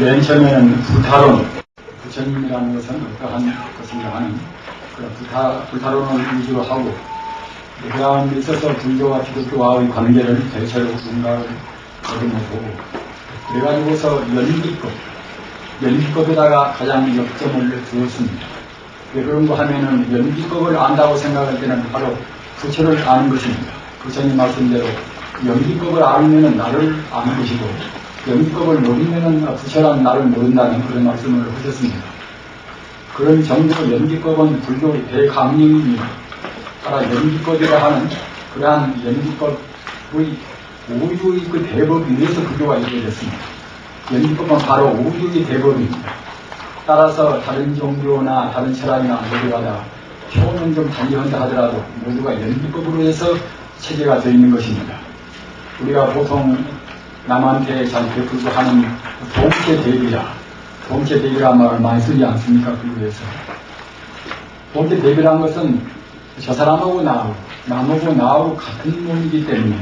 맨 처음에는 불타론, 부처님이라는 것은 어떠한 것인가 하는 그런 불타론을 위주로 하고, 그 다음에 있어서 불교와 기독교와의 관계를 대체로 생각을 얻어내고, 그래가지고서 연기법에다가 가장 역점을 두었습니다. 왜 그런 거 하면은 연기법을 안다고 생각할 때는 바로 부처를 아는 것입니다. 부처님 말씀대로 연기법을 알면은 나를 아는 것이고, 연기법을 모르면은 부처란 나를 모른다는 그런 말씀을 하셨습니다. 그런 정도로 연기법은 불교의 대강령입니다. 따라 연기법이라 하는 그러한 연기법의 우주의 그 대법 위에서 불교가 이루어졌습니다. 연기법은 바로 우주의 대법입니다. 따라서 다른 종교나 다른 철학이나 모두가 다 표는 좀 달리한다 하더라도 모두가 연기법으로 해서 체계가 되어 있는 것입니다. 우리가 보통 남한테 잘 베풀고 하는 동체 대비라는 말을 많이 쓰지 않습니까? 불교에서. 동체 대비라는 것은 저 사람하고 나하고 같은 몸이기 때문에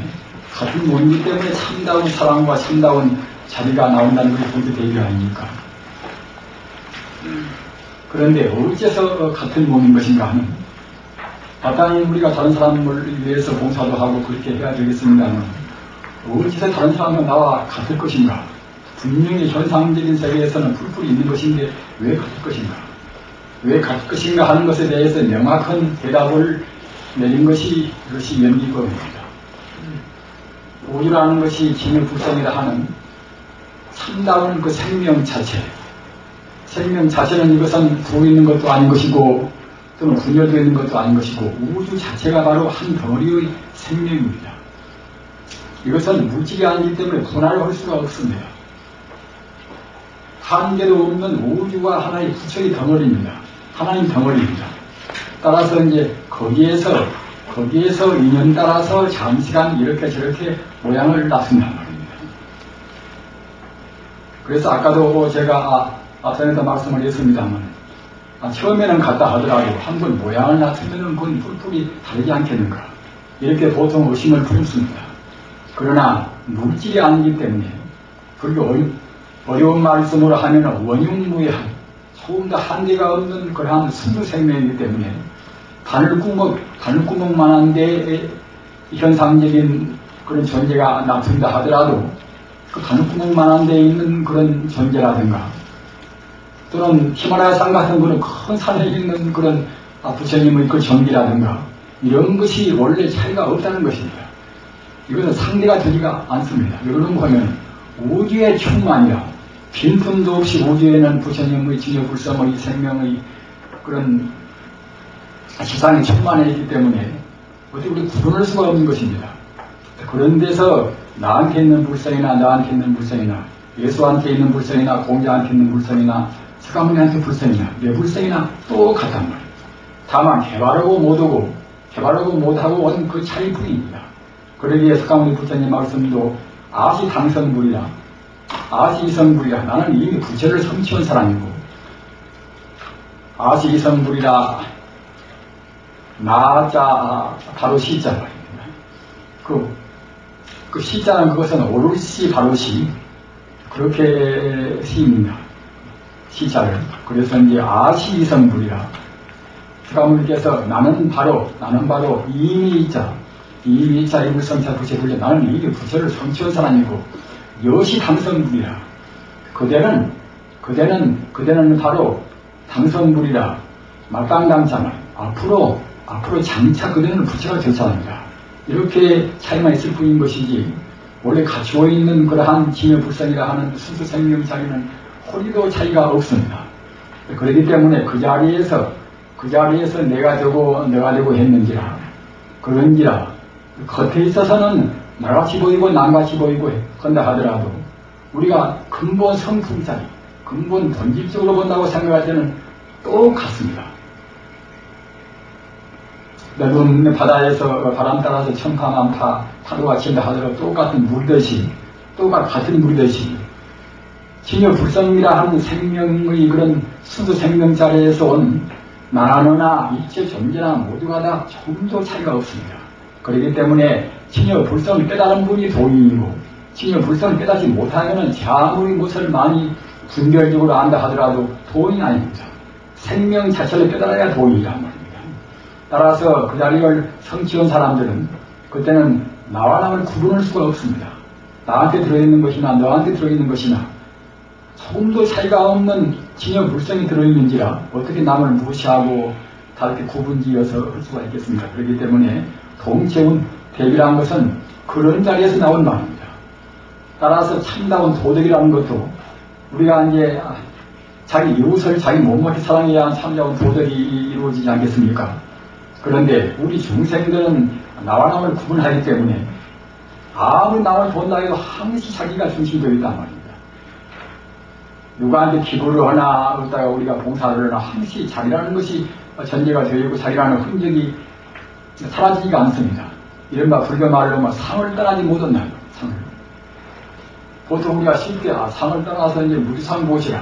참다운 사랑과 참다운 자비가 나온다는 것이 동체 대비 아닙니까? 그런데 어째서 같은 몸인 것인가 하는, 마땅히 우리가 다른 사람을 위해서 봉사도 하고 그렇게 해야 되겠습니다만, 어째서 다른 사람과 나와 같을 것인가? 분명히 현상적인 세계에서는 풀풀이 있는 것인데 왜 같을 것인가? 왜 같을 것인가 하는 것에 대해서 명확한 대답을 내린 것이 이것이 연기법입니다. 우주라는 것이 진여불성이라 하는 참다운 그 생명 자체, 생명 자체는 이것은 구어 있는 것도 아닌 것이고 또는 분열되어 있는 것도 아닌 것이고 우주 자체가 바로 한 덩어리의 생명입니다. 이것은 물질이 아니기 때문에 분할을 할 수가 없습니다. 한계도 없는 우주가 하나의 부처의 덩어리입니다. 하나님 덩어리입니다. 따라서 이제 거기에서 인연 따라서 장시간 이렇게 저렇게 모양을 낳습니다. 그래서 아까도 제가 앞선에서 말씀을 했습니다만, 처음에는 같다 하더라도 한번 모양을 낳으면 그건 뿔뿔이 다르지 않겠는가, 이렇게 보통 의심을 품습니다. 그러나 물질이 아니기 때문에 불교 어려운 말씀으로 하면 원흉무해한 조금 더 한계가 없는 그러한 순수생명이기 때문에 바늘구멍만한 데 현상적인 그런 존재가 나타난다 하더라도 그 바늘구멍만한 데 있는 그런 존재라든가 또는 히말라야 산 같은 그런 큰 산에 있는 그런 부처님의 그 전기라든가 이런 것이 원래 차이가 없다는 것입니다. 이것은 상대가 되지가 않습니다. 왜 그런가 하면 우주의 충만이라 빈틈도 없이 우주에는 부처님의 진여불성의 생명의 그런 지상이 충만해 있기 때문에 어떻게 우리 구분할 수가 없는 것입니다. 그런 데서 나한테 있는 불성이나 나한테 있는 불성이나 예수한테 있는 불성이나 공자한테 있는 불성이나 서가모니한테 불성이나 내 불성이나 똑같단 말이에요. 다만 개발하고 못하고 온 그 차이뿐입니다. 그러기에 서가모니 부처님 말씀도 아시당성불이라 아시이성불이라, 나는 이미 부처를 성취한 사람이고 아시이성불이라 나자 바로 시자 말입니다. 그 시자는 그것은 오롯이 바로 시, 그렇게 시입니다. 시자를. 그래서 이제 아시이성불이라 서가모니께서 나는 바로 이미자 이불성자 부처불자, 나는 이미 부처를 성취한 사람이고 여시 당성불이라, 그대는 바로 당성불이라 말당당자만 앞으로 장차 그대는 부처가 될 사람이다. 이렇게 차이만 있을 뿐인 것이지 원래 갖추어 있는 그러한 진여불성이라 하는 순수 생명 자리는 허리도 차이가 없습니다. 그렇기 때문에 그 자리에서 내가 되고 했는지라 그런지라 겉에 있어서는 나같이 보이고 남같이 보이고 한다 하더라도 우리가 근본 성품자리, 근본 본질적으로 본다고 생각할 때는 똑같습니다. 넓은 바다에서 바람 따라서 천파만파 파도가 친다 하더라도 똑같은 물이듯이 진여불성이라 하는 생명의 그런 순수 생명자리에서 온 나나 일체 존재나 모두가 다 조금도 차이가 없습니다. 그렇기 때문에 진여불성을 깨달은 분이 도인이고 진여불성을 깨닫지 못하면 아무리 무엇을 많이 분별적으로 안다 하더라도 도인이 아닙니다. 생명 자체를 깨달아야 도인이란 말입니다. 따라서 그 자리를 성취한 사람들은 그때는 나와 남을 구분할 수가 없습니다. 나한테 들어있는 것이나 너한테 들어있는 것이나 조금도 차이가 없는 진여 물성이 들어있는지라 어떻게 남을 무시하고 다 이렇게 구분지어서 할 수가 있겠습니까? 그렇기 때문에 동체운 대비라는 것은 그런 자리에서 나온 말입니다. 따라서 참다운 도덕이라는 것도 우리가 이제 자기 이웃을 자기 몸같이 사랑해야 참다운 도덕이 이루어지지 않겠습니까? 그런데 우리 중생들은 나와 남을 구분하기 때문에 아무리 남을 본다 해도 항시 자기가 중심되어 있단 말입니다. 누구한테 기부를 하나 그러다가 우리가 봉사를 하나 항시 자기라는 것이 전제가 되어 있고 자기라는 흔적이 사라지지가 않습니다. 이른바 불교 말로 상을 떠나지 못한다. 상을. 보통 우리가 쉽게 상을 떠나서 이제 무주상 보시라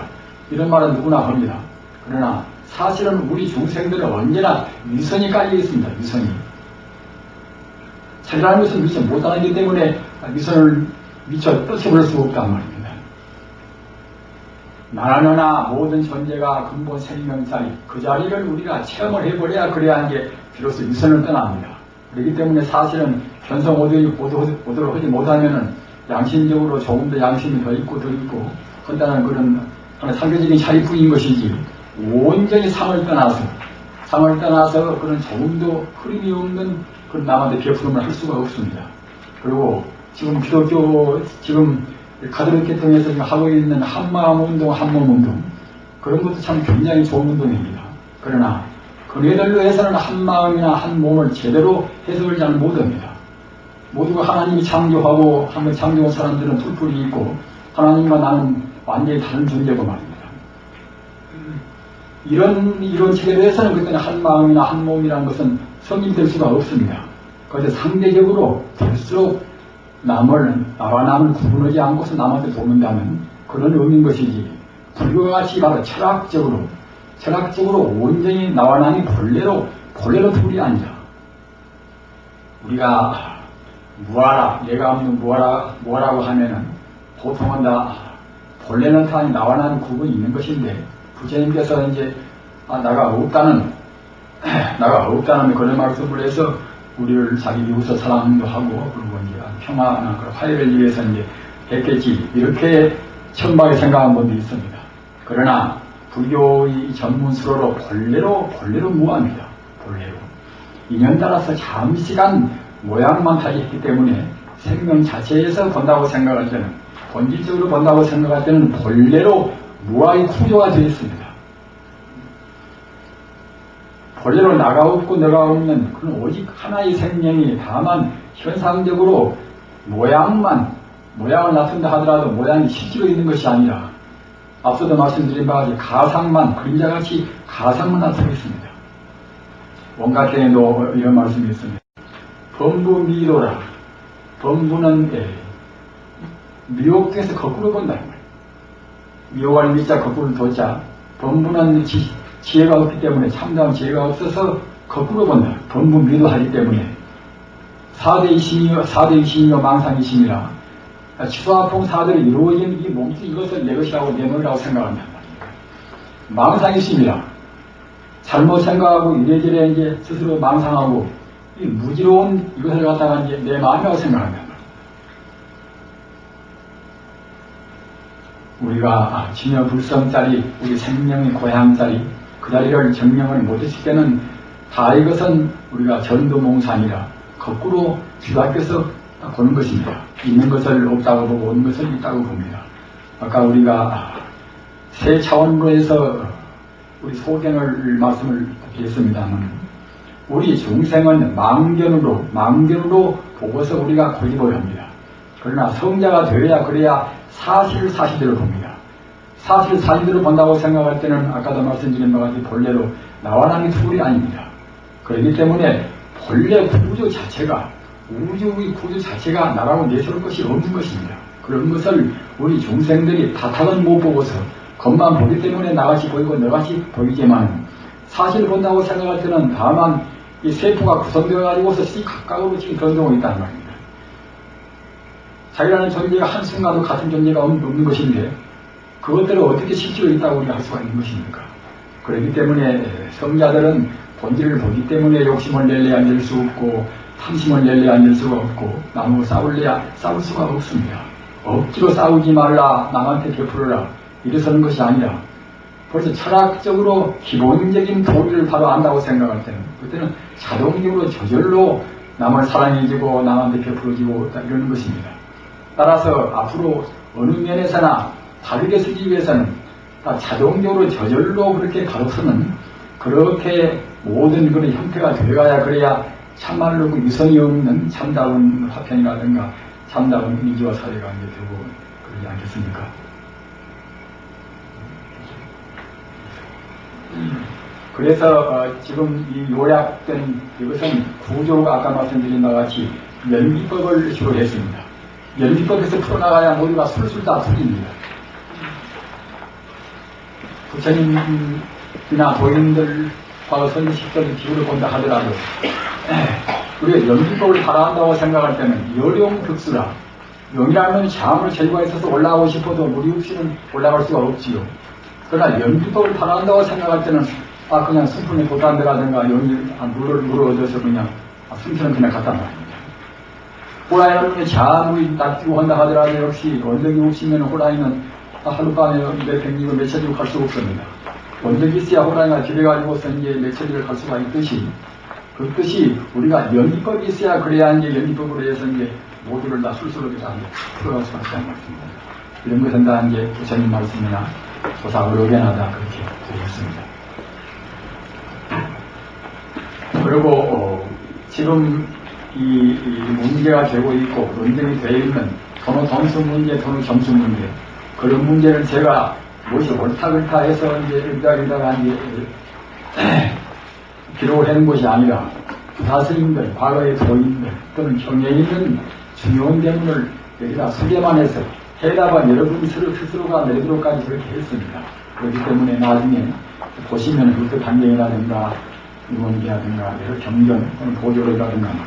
이런 말은 누구나 합니다. 그러나 사실은 우리 중생들은 언제나 위선이 깔려 있습니다. 위선이. 자기라는 것을 미처 못하기 때문에 위선을 미처 떨쳐버릴 수 없단 말입니다. 나나 모든 존재가 근본 생명자리 그 자리를 우리가 체험을 해버려야 그래야 이제 비로소 위선을 떠납니다. 그렇기 때문에 사실은 견성 오도를 하지 못하면은 양심적으로 조금 더 양심이 더 있고 한다는 그런 상대적인 차이뿐인 것이지 온전히 상을 떠나서 그런 조금도 흐름이 없는 그런 남한테 베풀음을 할 수가 없습니다. 그리고 지금 기독교 가톨릭 계통에서 지금 하고 있는 한마음 운동, 한몸 운동 그런 것도 참 굉장히 좋은 운동입니다. 그러나 그네들로 해서는 한마음이나 한몸을 제대로 해석을 잘 못합니다. 모두가 하나님이 창조하고 한번 창조한 사람들은 풀풀이 있고 하나님과 나는 완전히 다른 존재고 말입니다. 이런 체계로 해서는 그때는 한마음이나 한몸이라는 것은 성립될 수가 없습니다. 그래서 상대적으로 될수록 나와 남을 구분하지 않고서 남한테 돕는다는 그런 의미인 것이지 불교와 같이 바로 철학적으로 온전히 나와 남이 본래로 둘이 아니라 우리가 무아라 내가 없는 무아라고 하면은 보통은 다 본래는 다 나와 남이 구분이 있는 것인데 부처님께서 이제 나가 없다는 그런 말씀을 해서 우리를 자기 이웃을 사랑도 하고 그리고 이제 평화나 화해를 위해서 이제 했겠지 이렇게 천박에 생각한 분도 있습니다. 그러나 불교의 전문수로로 본래로 무합니다. 본래로 인연 따라서 잠시간 모양만 타했기 때문에 생명 자체에서 본다고 생각할 때는 본질적으로 본다고 생각할 때는 본래로 무아의 구조가 되어 있습니다. 본래로 나가 없고 내가 없는 그런 오직 하나의 생명이 다만 현상적으로 모양을 나타낸다 하더라도 모양이 실제로 있는 것이 아니라 앞서도 말씀드린 바와 같이 가상만 그림자같이 가상만 나타내고 있습니다. 원가 때에도 이런 말씀이 있습니다. 범부미도라. 범부는 미혹돼서 거꾸로 본다. 미혹할 미자 거꾸로 도자. 범부는 지혜가 없기 때문에 참다운 지혜가 없어서 거꾸로 본다. 범부미도하기 때문에 4대 이심이요 망상이심이라 치소아풍 4대로 이루어진 이 몸뚱이 이것을 내 것이라고 내 몸이라고 생각한단 말입니다. 망상이심이라 잘못 생각하고 이래저래 이제 스스로 망상하고 이 무지로운 이것을 갖다가 이제 내 마음이라고 생각한단 말입니다. 우리가 진여불성자리 우리 생명의 고향자리 그 자리를 정명을 못했을 때는 다 이것은 우리가 전도몽산이라 거꾸로 뒤바뀌어서 보는 것입니다. 있는 것을 없다고 보고 없는 것을 있다고 봅니다. 아까 우리가 세 차원으로 해서 우리 소견을 말씀을 드렸습니다만 우리 중생은 망견으로 보고서 우리가 고집을 합니다. 그러나 성자가 되어야 그래야 사실대로 봅니다. 사실대로 본다고 생각할 때는 아까도 말씀드린 바와 같이 본래로 나와 남이 둘이 아닙니다. 그렇기 때문에 본래 구조 자체가 우주의 구조 자체가 나라고 내세울 것이 없는 것입니다. 그런 것을 우리 중생들이 바탕은 못 보고서 겉만 보기 때문에 나같이 보이고 너같이 보이지만 사실 본다고 생각할 때는 다만 이 세포가 구성되어 가지고서 각각으로 지금 변동하고 있다는 말입니다. 자기라는 존재가 한순간도 같은 존재가 없는 것인데 그것들을 어떻게 실질로 있다고 우리가 할 수가 있는 것입니까? 그렇기 때문에 성자들은 본질을 보기 때문에 욕심을 낼래야 낼 수 없고 탐심을 낼래야 낼 수가 없고 나무 싸울래야 싸울 수가 없습니다. 억지로 싸우지 말라 남한테 베풀어라 이래서는 것이 아니라 벌써 철학적으로 기본적인 도리를 바로 안다고 생각할 때는 그때는 자동적으로 저절로 남을 사랑해주고 남한테 베풀어주고 이러는 것입니다. 따라서 앞으로 어느 면에서나 바르게 쓰기 위해서는 자동적으로 저절로 그렇게 가로서는 그렇게 모든 그런 형태가 되어가야 그래야 참말로 그 유선이 없는 참다운 화평이라든가 참다운 민주화 사회가 이제 되고 그러지 않겠습니까? 그래서 지금 이 요약된 이것은 구조가 아까 말씀드린 바와 같이 연기법을 주로 했습니다. 연기법에서 풀어나가야 모두가 술술 다 풀립니다. 부처님이나 도인들과 선지식들을 기울여 본다 하더라도 우리가 연기법을 바라한다고 생각할 때는 여룡득수라 용이라는 자음을 제거해서 올라가고 싶어도 물이 없이는 올라갈 수가 없지요. 그러나 연기법을 바라한다고 생각할 때는 그냥 순풍에 돛단대라든가 용이 물을 얻어서 그냥 순천은 그냥 갔단 말입니다. 호랑이는 자음이 낚이고 한다 하더라도 역시 원력이 없으면 호랑이는 하룻밤에 몇 백리고 몇 천리고 갈 수 없습니다. 원력이 있어야 호랑이가 기대가지고서 이제 몇 천리를 갈 수가 있듯이 그 뜻이 우리가 연기법이 있어야 그래야 이제 연기법으로 해서 이제 모두를 다 술술하게 다 풀어갈 수가 있다는 말씀입니다. 이런 것은 다 이제 부처님 말씀이나 조사를 의견하다 그렇게 드리겠습니다. 그리고 지금 이 문제가 되고 있고 논쟁이 되어 있는 돈의 점수 문제, 돈의 점수 문제 그런 문제는 제가 무엇이 옳다 그렇다 해서 이제 일다가 이제 기록을 하는 것이 아니라 부사스님들, 과거의 도인들 또는 경에 있는 중요한 대문을 여기다 소개만 해서 해답은 여러분 스스로가 내도록까지 그렇게 했습니다. 그렇기 때문에 나중에 보시면 그것도 단계라든가 유언기라든가 여러 경전 또는 보조라든가 말입니다.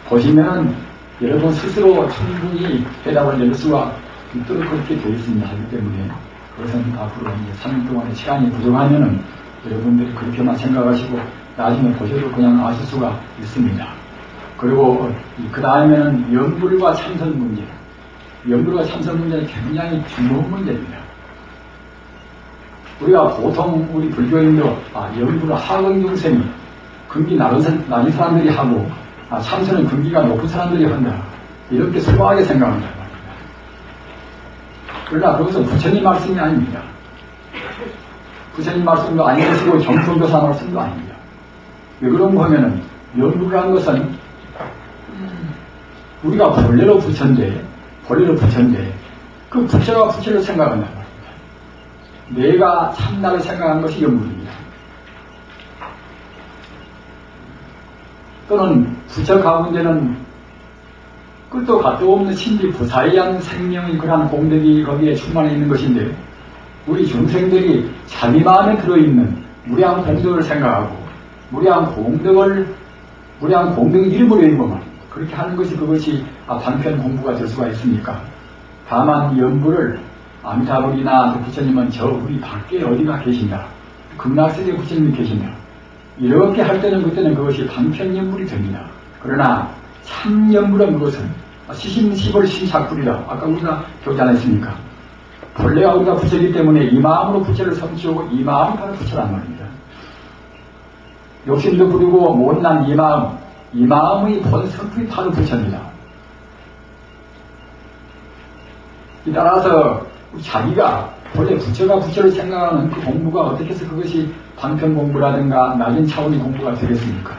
보시면은 여러분 스스로 충분히 해답을 낼 수가 있도록 그렇게 되어 있습니다. 하기 때문에 그것은 앞으로 이제 3년 동안의 시간이 부족하면은 여러분들이 그렇게만 생각하시고 나중에 보셔도 그냥 아실 수가 있습니다. 그리고 그 다음에는 연불과 참선 문제. 연불과 참선 문제는 굉장히 중요한 문제입니다. 우리가 보통 우리 불교인도 연불은 하급 중생이 근기 낮은 사람들이 하고 참선은 근기가 높은 사람들이 한다. 이렇게 소박하게 생각한다. 그러나 그것은 부처님 말씀이 아닙니다. 부처님 말씀도 아니고 정통교사 말씀도 아닙니다. 왜 그런가 하면은 연불이라는 것은 우리가 본래로 부처인데 그 부처가 부처를 생각한단 말입니다. 내가 참나를 생각한 것이 연불입니다. 또는 부처 가운데는 끝도 갓도 없는 신비 부사의한 생명의 그러한 공덕이 거기에 충만해 있는 것인데 우리 중생들이 자기 마음에 들어있는 무량 공덕을 생각하고 무량 공덕 이름으로 읽고만 그렇게 하는 것이 그것이 단편 공부가 될 수가 있습니까? 다만 연불을 아미타불이나 부처님은 저 우리 밖에 어디가 계신다. 극락세계 부처님이 계신다. 이렇게 할 때는 그때는 그것이 단편 연불이 됩니다. 그러나 참 연불은 그것은 시심시벌 신착불이라 아까 우리가 배우지 않았습니까? 본래가 우리가 부처이기 때문에 이 마음으로 부처를 섬기고 이 마음이 바로 부처란 말입니다. 욕심도 부리고 못난 이 마음의 본 성품이 바로 부처입니다. 따라서 자기가 본래 부처가 부처를 생각하는 그 공부가 어떻게 해서 그것이 방편 공부라든가 낮은 차원의 공부가 되겠습니까?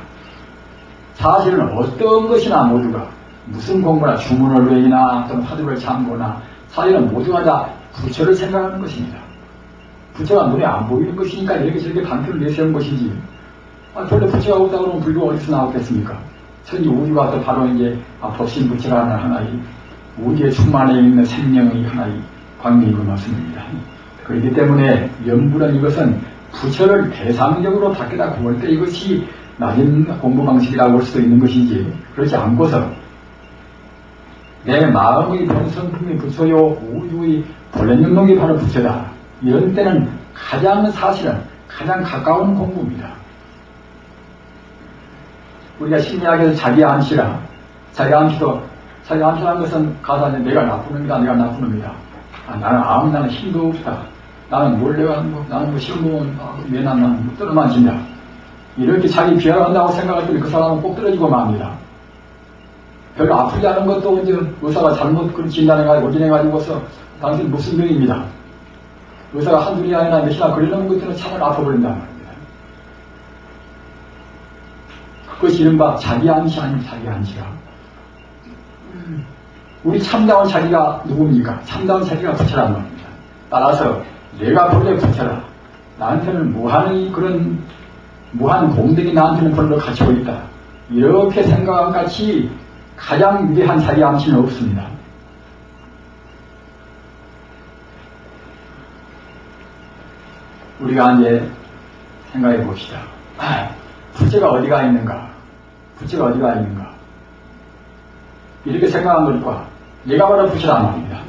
사실은 어떤 것이나 모두가 무슨 공부나 주문을 외이나 또는 화두를 참고나 사실은 모두가 다 부처를 생각하는 것입니다. 부처가 눈에 안 보이는 것이니까 이렇게 저렇게 방편을 내세운 것이지. 본래 부처가 없다고 그러면 불교가 어디서 나왔겠습니까? 천지 우주가 또 바로 이제 법신 부처라는 하나의 우주에 충만해 있는 생명의 하나의 광명인 것 같습니다. 그렇기 때문에 연불은 이것은 부처를 대상적으로 밖에다 구할 때 이것이 낮은 공부 방식이라고 할 수도 있는 것이지 그렇지 않고서 내 마음의 본성품이 부처요, 우주의 본래 영역이 바로 부처다. 이런 때는 가장 사실은 가장 가까운 공부입니다. 우리가 심리학에서 자기 암시라, 자기 암시라는 것은 가서 내가 나쁜 놈이다, 내가 나쁜 놈이다. 나는 힘도 없다. 나는 나는 시험보면 매난 나는 떨어만진다. 이렇게 자기 비하한다고 생각할 때 그 사람은 꼭 떨어지고 맙니다. 별로 아프지 않은 것도 이제 의사가 잘못 진단해가지고 오진해가지고서 당신 무슨 병입니다. 의사가 한둘이 아니라 몇이나 걸리는 것들은 참을 아파버린단 말입니다. 그것이 이른바 자기 암시 아니면 자기 암시라. 우리 참다운 자기가 누굽니까? 참다운 자기가 부처란 말입니다. 따라서 내가 본래 부처라. 나한테는 무한 공덕이 나한테는 별로 갖추고 있다. 이렇게 생각한 같이 가장 위대한 자기 암시는 없습니다. 우리가 이제 생각해 봅시다. 부처가 어디가 있는가? 부처가 어디가 있는가? 이렇게 생각한 것과 내가 바로 부처란 말입니다.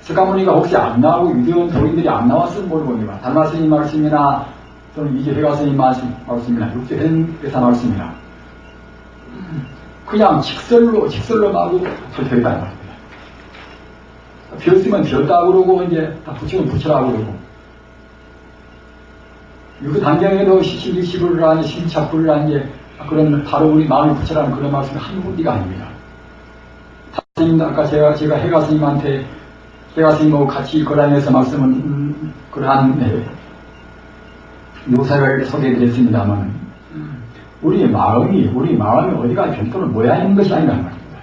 석가모니가 혹시 안 나오고 유대원 도인들이 안 나왔으면 모르겠지만 달마스님 말씀이나 또는 이재회가스님 말씀이나 육조회사 말씀이나 그냥 직설로 마구 펼쳐있다는 말입니다. 비었으면 비었다고 그러고 이제 다 부처는 부처라고 그러고 그 단경에도 시침직시불을 하니 심착불을 하니 그런 바로 우리 마음이 부처라는 그런 말씀이 한 군데가 아닙니다. 스님 아까 제가 해가스님한테 해가스님하고 같이 거란에서 말씀은 그러한 묘사를 소개해드렸습니다만 우리 마음이 어디가 별도로 모여 있는 것이 아니란 말입니다.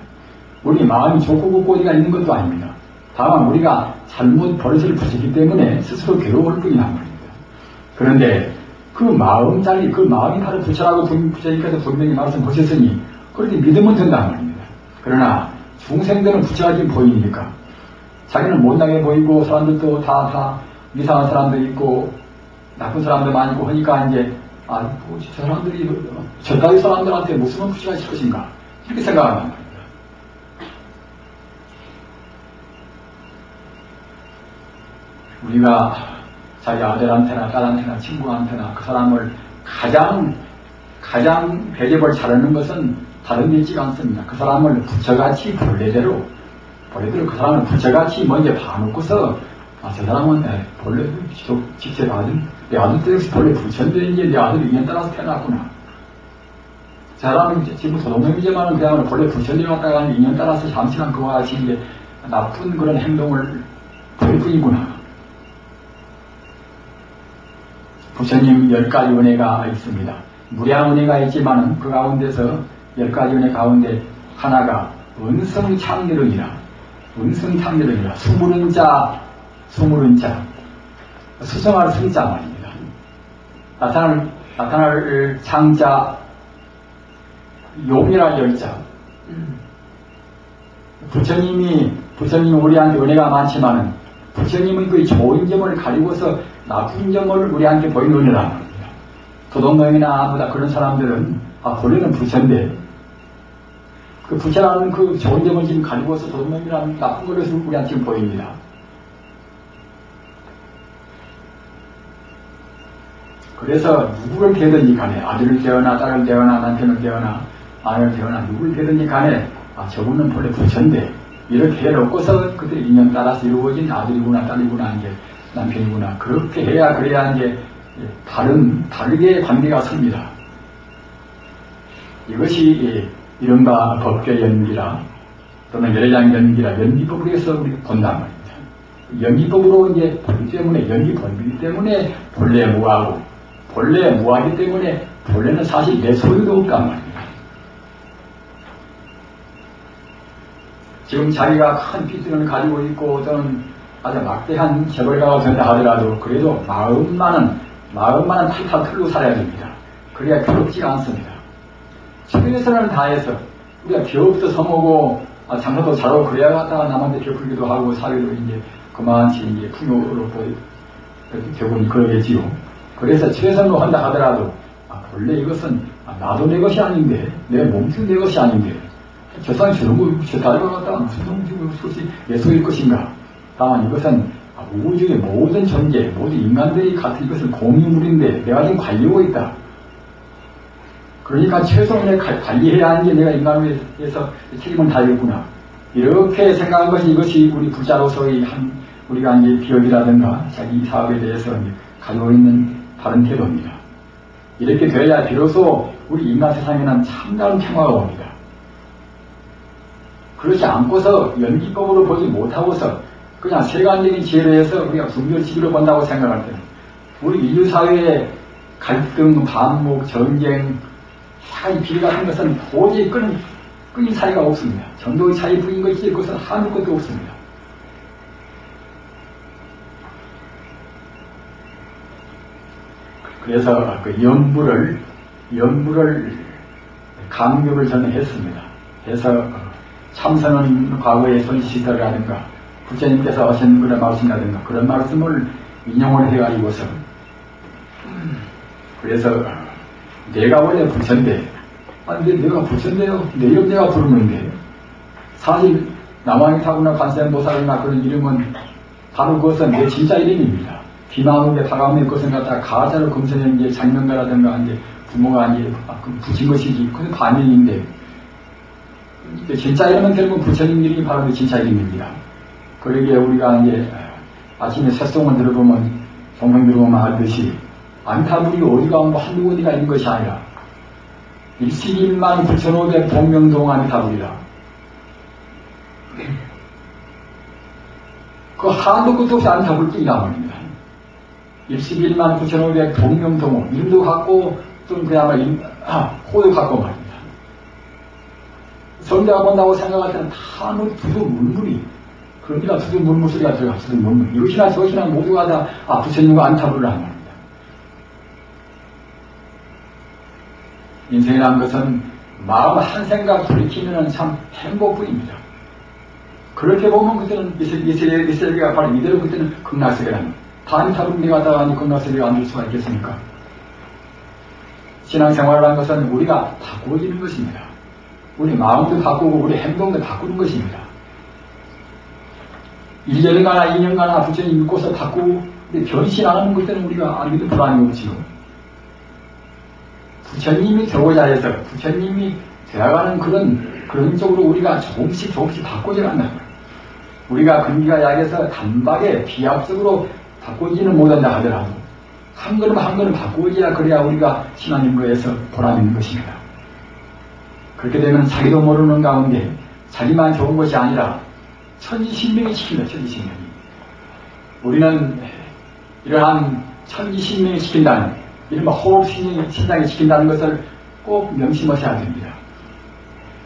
우리 마음이 좋고 굽고 어디가 있는 것도 아닙니다. 다만 우리가 잘못 버릇을 붙였기 때문에 스스로 괴로울 뿐이란 말입니다. 그런데 그 마음이 바로 부처라고 부처님께서 분명히 말씀하셨으니 그렇게 믿으면 된단 말입니다. 그러나 중생들은 부처가 지금 보이니까 자기는 못나게 보이고 사람들도 다 이상한 사람도 있고 나쁜 사람도 많고 하니까 이제 저 사람들이 저 따위 사람들한테 무슨 부처가 있을 것인가 이렇게 생각한단 말입니다. 우리가 자기 아들한테나 딸한테나 친구한테나 그 사람을 가장 대접을 잘하는 것은 다른 데 있지가 않습니다. 그 사람을 부처같이 본래대로 그 사람을 부처같이 먼저 봐놓고서 저 사람은 본래 직접 내 아들 때역시 본래 부처인데 이제 내 아들이 인연 따라서 태어났구나. 저 사람은 지금 도둑놈이지만 그야말로 본래 부처님 왔다가 인연 따라서 잠시간 그와 같이 이제 나쁜 그런 행동을 보일 뿐이구나. 부처님 10가지 은혜가 있습니다. 무량 은혜가 있지만 그 가운데서 10가지 은혜 가운데 하나가 은성창렬은이라. 수물은 자, 수성할 성자 말입니다. 나타날 창자, 용이라 열자. 부처님이 우리한테 은혜가 많지만은 부처님은 그 좋은 점을 가리고서 나쁜 점을 우리한테 보이는 은혜란 말입니다. 도둑놈이나 아무다 그런 사람들은 본래는 부처인데 그 부처라는 그 좋은 점을 지금 가리고서 도둑놈이라는 나쁜 걸로 우리한테 지금 보입니다. 그래서 누구를 대든지 간에 아들을 대거나 딸을 대거나 남편을 대거나 아내를 대거나 누구를 대든지 간에 저분은 본래 부처인데 이렇게 해놓고서 그들의 인연 따라서 이루어진 아들이구나 딸이구나 이제 남편이구나 그렇게 그래야 이제 다르게 관계가 섭니다. 이것이 이른바 법계 연기라 또는 열애장 연기라 연기법으로 해서 우리가 본단 말입니다. 연기법으로 이제 보기 때문에 연기 본비기 때문에 본래 무하기 때문에 본래는 사실 내 소유도 없단 말입니다. 지금 자기가 큰 빚을 가지고 있고 또는 아주 막대한 재벌가가 된다 하더라도 그래도 마음만은 탈탈 털고 살아야 됩니다. 그래야 괴롭지가 않습니다. 최선을 다해서 우리가 기업도 서먹고 장사도 잘하고 그래야 갖다가 남한테 베풀기도 하고 사회도 이제 그만치 이제 풍요롭고 결국은 그러겠지요. 그래서 최선으로 한다 하더라도 본래 이것은 나도 내 것이 아닌데, 내 몸도 내 것이 아닌데, 저 사람이 저런 거, 저 달고 갔다 무슨 소식 내 소일 것인가? 다만 이것은 우주의 모든 존재, 모든 인간들이 같은 이것은 공유물인데 내가 지금 관리하고 있다. 그러니까 최소한의 관리해야 하는 게 내가 인간을 위해서 책임을 다하겠구나. 이렇게 생각한 것이 이것이 우리 부자로서의 우리가 이제 기업이라든가 자기 사업에 대해서 가지고 있는 바른 태도입니다. 이렇게 되어야 비로소 우리 인간 세상에는 참다운 평화가 옵니다. 그렇지 않고서 연기법으로 보지 못하고서 그냥 세간적인 지혜로 해서 우리가 분별치기로 본다고 생각할 때는 우리 인류 사회의 갈등, 반목, 전쟁, 사이 비리 같은 것은 도저히 끊인 사이가 없습니다. 정도의 차이 뿐인 것이지 그것은 한두 것도 없습니다. 그래서 그 연부를 강요를 저는 했습니다. 해서 참선은 과거의 손시설이라든가 부처님께서 하신 그런 말씀이라든가 그런 말씀을 인용을 해가지고서 그래서 내가 원래 부처인데 근데 내가 부처인데요? 내 이름 내가 부르는데 사실 남왕이타구나 관세음보살이나 그런 이름은 바로 그것은 내 진짜 이름입니다. 비마음에 다가오는 것은 갖다 가짜로 금선의 이제 장명가라든가 이제 부모가 이제 붙인 것이지 그건 반면인데 진짜 이름은 결국 부처님 이름이 바로 내 진짜 이름입니다. 그러기에 우리가 이제 아침에 새송을 들어보면 동명 들어보면 알듯이 안타불이 어디가 뭐 한두 어디가 있는 것이 아니라 일시일만 9,500 동명동 안타불이라 그 한도 끝도 없이 안타불 끼이란 말입니다. 일시일만 9,500 동명동 이름도 같고 또 그야말로 호도 같고 말입니다. 성자가 본다고 생각할 때는 다 두두 물물이 그러니까 두두 물물 소리가 들어가 두두 물물 이것이나 저것이나 모두가 다 부처님과 안타불을 하는 말입니다. 인생이라는 것은 마음 한 생각 돌이키면 참 행복뿐입니다. 그렇게 보면 그때는 이 세계가 바로 이대로 그때는 극락세계라는 반타불 내가 다 아니 극락세계가 안 될 수가 있겠습니까? 신앙생활이라는 것은 우리가 바꾸어지는 것입니다. 우리 마음도 바꾸고 우리 행동도 바꾸는 것입니다. 1년가나 2년가나 부처님 믿고서 바꾸고 변신 안 하는 것들은 우리가 알기도 불안이 없지요. 부처님이 되고자 해서 부처님이 되어가는 그런 쪽으로 우리가 조금씩 바꿔져 간다. 우리가 근기가 약해서 단박에 비약적으로 바꾸지는 못한다 하더라도 한 걸음 한 걸음 바꾸어져야 그래야 우리가 신앙인거에서 보람 있는 것입니다. 그렇게 되면 자기도 모르는 가운데 자기만 좋은 것이 아니라 천지신명이 지킨다. 천지신명이 우리는 이러한 천지신명이 지킨다는 이른바 호흡신장이 지킨다는 것을 꼭 명심하셔야 됩니다.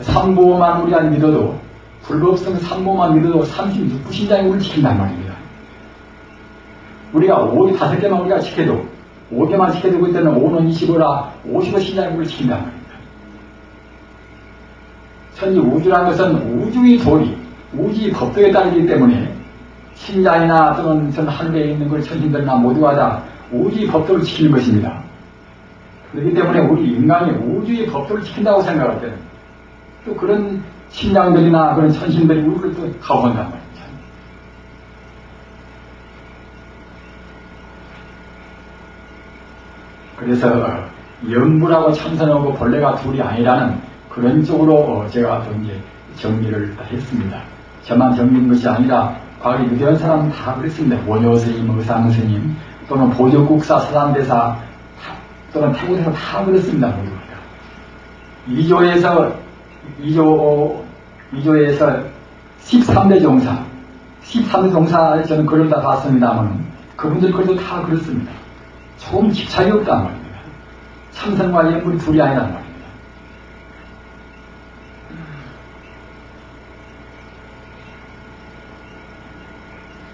삼보만 우리가 믿어도 불법성 삼보만 믿어도 36부신장이 우리를 지킨단 말입니다. 우리가 5개만 우리가 지켜도 5개만 지켜도 그때는 5는 25라 55신장이 우리를 지킨단 말입니다. 천지 우주라는 것은 우주의 도리, 우주의 법도에 따르기 때문에 신장이나 또는 하늘에 있는 걸 천신들이나 모두가 다 우주의 법도를 지키는 것입니다. 그렇기 때문에 우리 인간이 우주의 법도를 지킨다고 생각할 때는 또 그런 신장들이나 그런 천신들이 우리를 또 가호한단 말입니다. 그래서 연부라고 참선하고 본래가 둘이 아니라는 그런 쪽으로 제가 또 이제 정리를 했습니다. 저만 정리한 것이 아니라 과거에 유대한 사람은 다 그랬습니다. 원효스님, 의상스님, 또는 보조국사, 사단대사, 또는 태국에서 다 그랬습니다. 모두가. 2조에서 13대 종사, 13대 종사 저는 글을 다 봤습니다만 그분들 글도 다 그렇습니다. 조금 집착이 없단 말입니다. 참선과 연불이 둘이 아니란 말입니다.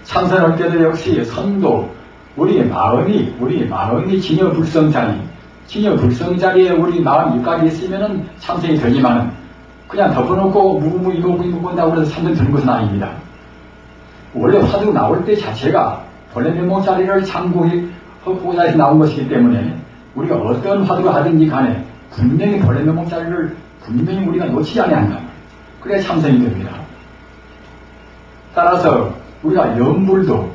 참선할 때도 역시 선도, 우리 마음이 진여불성자리에 우리 마음 입각이 있으면은 참선이 되지만은 그냥 덮어놓고 이거 본다고 해서 참선 되는 것은 아닙니다. 원래 화두 나올 때 자체가 본래 면목자리를 참고하고자 해서 나온 것이기 때문에 우리가 어떤 화두를 하든지 간에 분명히 벌레면목자리를 분명히 우리가 놓치지 아니한다. 그래야 참선이 됩니다. 따라서 우리가 염불도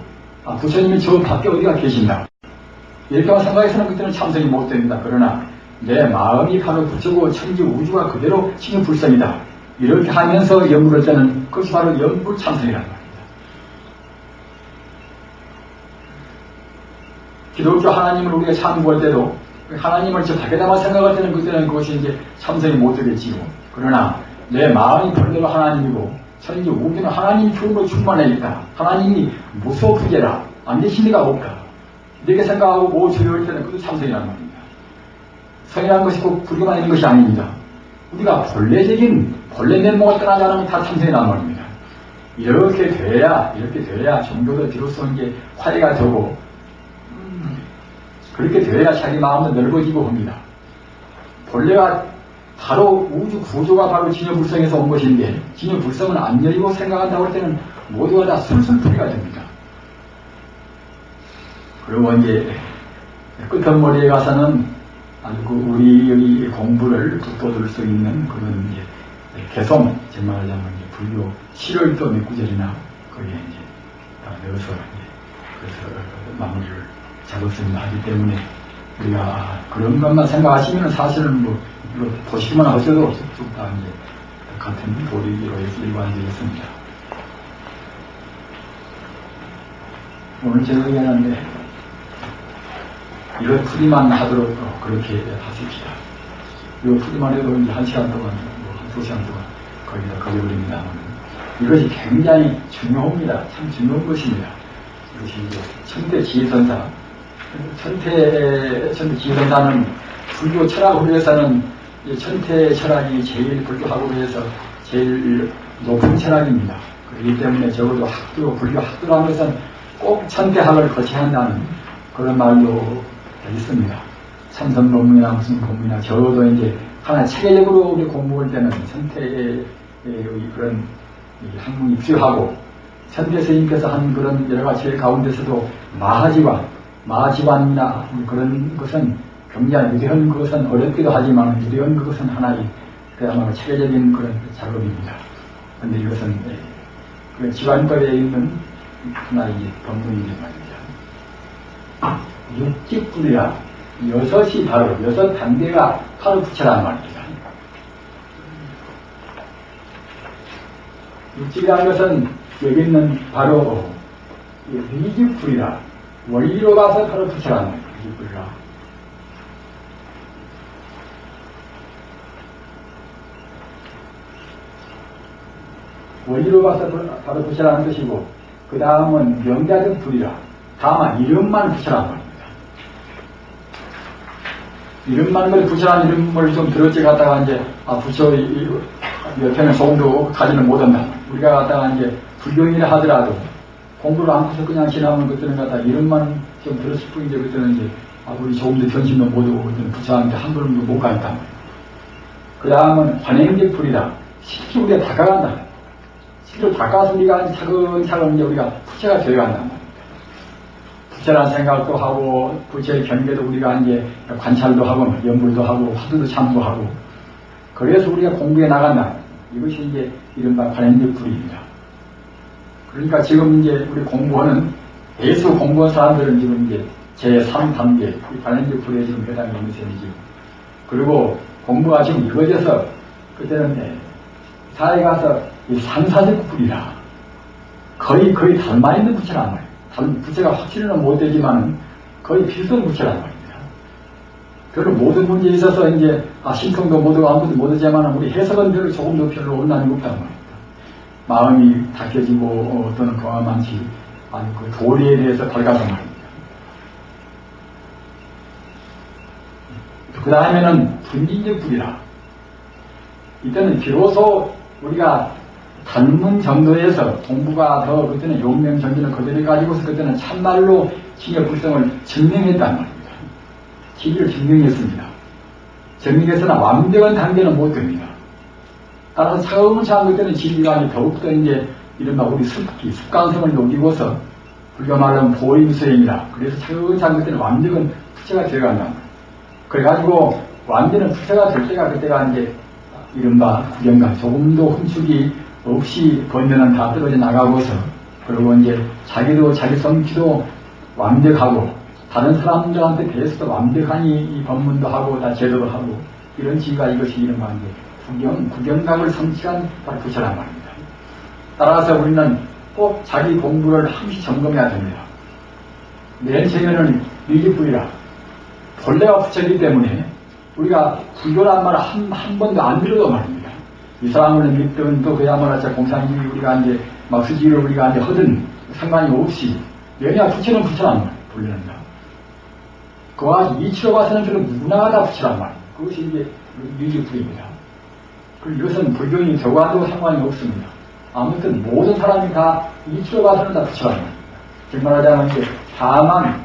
부처님이 저 밖에 어디가 계신다 이렇게만 생각해서는 그때는 참선이 못 됩니다. 그러나 내 마음이 바로 부처고 천지 우주가 그대로 칭의불성이다 이렇게 하면서 염불할 때는 그것이 바로 염불 참선이란 말입니다. 기독교 하나님을 우리가 참고할 때도 하나님을 저 밖에다만 생각할 때는 그때는 그것이 이제 참선이 못 되겠지요. 그러나 내 마음이 본래로 하나님이고 천지 우주는 하나님 주음으로 충만해 있다. 하나님이 무소부재라. 안 계신 데가 없다. 이렇게 생각하고 뭐 주려할 때는 그것도 참선이란 말입니다. 성이라는 것이 꼭 불교만 있는 것이 아닙니다. 우리가 본래 면목을 떠나지 않으면 다 참선이란 말입니다. 이렇게 돼야 정도도 비로소 이제 화해가 되고 그렇게 돼야 자기 마음도 넓어지고 합니다. 본래가 바로 우주 구조가 바로 진여불성에서 온 것인데 진여불성은 안 열리고 생각한다고 할 때는 모두가 다 술술풀이가 됩니다. 그리고 이제 끝머리에 가서는 아주 우리 여기 공부를 북돋을 수 있는 그런 이제 개성, 제 말하자면 불교 7월도 몇 구절이나 거기에 이제 다 넣어서 그래서 마무리를 작업습니다 하기 때문에 우리가 그런 것만 생각하시면 사실은 뭐 보시기만 하셔도 쭉 다 이제 같은 도리로 해서 일관되겠습니다. 오늘 제가 얘기하는데 이거 풀이만 하도록 그렇게 하십시다. 이거 풀이만 해도 이제 1시간 동안, 뭐 2시간 동안 거기다 걸려버립니다만 이것이 굉장히 중요합니다. 참 중요한 것입니다. 이것이 이제 천태지혜선사, 천태지혜선사는 불교 철학으로 해서는 천태 철학이 제일 불교학으로 해서 제일 높은 철학입니다. 그렇기 때문에 적어도 불교 학도라는 것은 꼭 천태학을 거쳐야 한다는 그런 말도 있습니다. 참선 법문이나 무슨 법문이나 적어도 이제 하나 체계적으로 우리 공부할 때는 천태의 그런 학문이 필요하고 천태 스님께서 한 그런 여러 가지 가운데서도 마하지관이나 그런 것은 굉장히 유대한 그것은 어렵기도 하지만 유대한 그것은 하나의 그야말로 체계적인 그런 작업입니다. 그런데 이것은 그 지관법에 있는 하나의 법문이란 말입니다. 육직불이라 6이 바로 6단계가 바로 부처라는 말입니다. 육직이라는 것은 여기 있는 바로 위직불이라 원리로 가서 바로 부처라는 말입니다. 위직불이라. 원리로 가서 바로 부처라는 것이고 그 다음은 명자적 불이라 다만 이름만 부처라는 말입니다. 이름만 걸 부처라는 이름을 좀 들었지 갖다가 이제 부처 옆에는 소금도 가지는 못한다. 우리가 갖다가 이제 불교인이라 하더라도 공부를 안 해서 그냥 지나면 그때는 갖다가 이름만 좀 들었을 뿐이지 그때는 이제 우리 조금도 견심도 못하고 그때는 부처한테 한 걸음도 못 가있단 말이에요. 그 다음은 환행적 불이라 실제 우리가 다가간다. 실제로 다가가서 우리가 차근차근 이제 우리가 부처가 되어간단 말이에요. 부처라는 생각도 하고 부처의 경계도 우리가 이제 관찰도 하고 연불도 하고 화두도 참고하고 그래서 우리가 공부해 나간다. 이것이 이제 이른바 관행적 불입니다. 그러니까 지금 이제 우리 공부하는 예수 공부한 사람들은 지금 이제 제3단계 이 관행적 불에 지금 해당이 있는 셈이죠. 그리고 공부가 지금 이루어져서 그때는 사회 가서 이 상사적 불이라 거의 닮아 있는 부처란 말이에요. 부처가 확실히는 못되지만 거의 비슷한 부처란 말입니다. 별로 모든 문제에 있어서 이제 신통도 못하고 아무것도 못하지만 우리 해석은 조금도 별로 온난이 없단 말입니다. 마음이 닦여지고 또는 그와 많지 아니 그 도리에 대해서 밝아서 말입니다. 그 다음에는 분진적 불이라 이때는 비로소 우리가 닮은 정도에서 공부가 더 그때는 용명정진을 그대로 가지고서 그때는 참말로 진여불성을 증명했단 말입니다. 진리를 증명했습니다. 증명해서는 완벽한 단계는 못 됩니다. 따라서 차근차근 그때는 진리가 더욱더 이제 이른바 우리 습관성을 녹이고서 우리가 말하면 보임수행이라 그래서 차근차근 그때는 완벽한 부처가 되어간단 말이에요. 그래가지고 완전히 부처가 될 때가 그때가 이제 이른바 구경가 조금도 흠축이 없이 번뇌는 다 떨어져 나가고서 그리고 이제 자기도 자기 성취도 완벽하고 다른 사람들한테 대해서도 완벽하니 이 법문도 하고 다 제도도 하고 이런 지가 이것이 이른바 이제 구경각을 성취한 바로 부처란 말입니다. 따라서 우리는 꼭 자기 공부를 항시 점검해야 됩니다. 맨 처음에는 위기부이라 본래가 부처이기 때문에 우리가 불교란 말을 한 번도 안 들어도 말입니다. 이상을 믿든 또 그야말로 공상이 우리가 이제 막 수지를 우리가 이제 하든 상관이 없이 왜냐 부처는 부처란 말이에요. 본래는 다. 그와 이치로 가서는 저는 누구나 다 부처란 말이에요. 그것이 이제 위기부입니다. 그리고 이것은 불교인이 교과도 상관이 없습니다. 아무튼 모든 사람이 다 이치로 가서는 다 부처란 말입니다. 즉 말하자면 이제 다만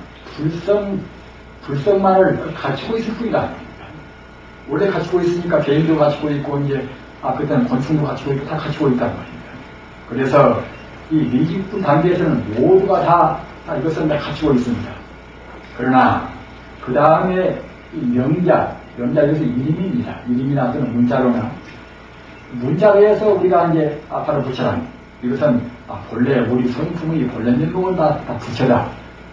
불성만을 갖추고 있을 뿐이다. 원래 갖추고 있으니까 개인도 갖추고 있고 이제 그때는 곤충도 갖추고 있고 다 갖추고 있단 말입니다. 그래서 이 미직분 단계에서는 모두가 다 이것은 다 갖추고 있습니다. 그러나 그 다음에 이 명자 이것은 이름입니다. 이름이나 또는 문자로 해서 우리가 이제 바로 부처란 이것은 본래 우리 성품의 본래 면목은 다 부처다.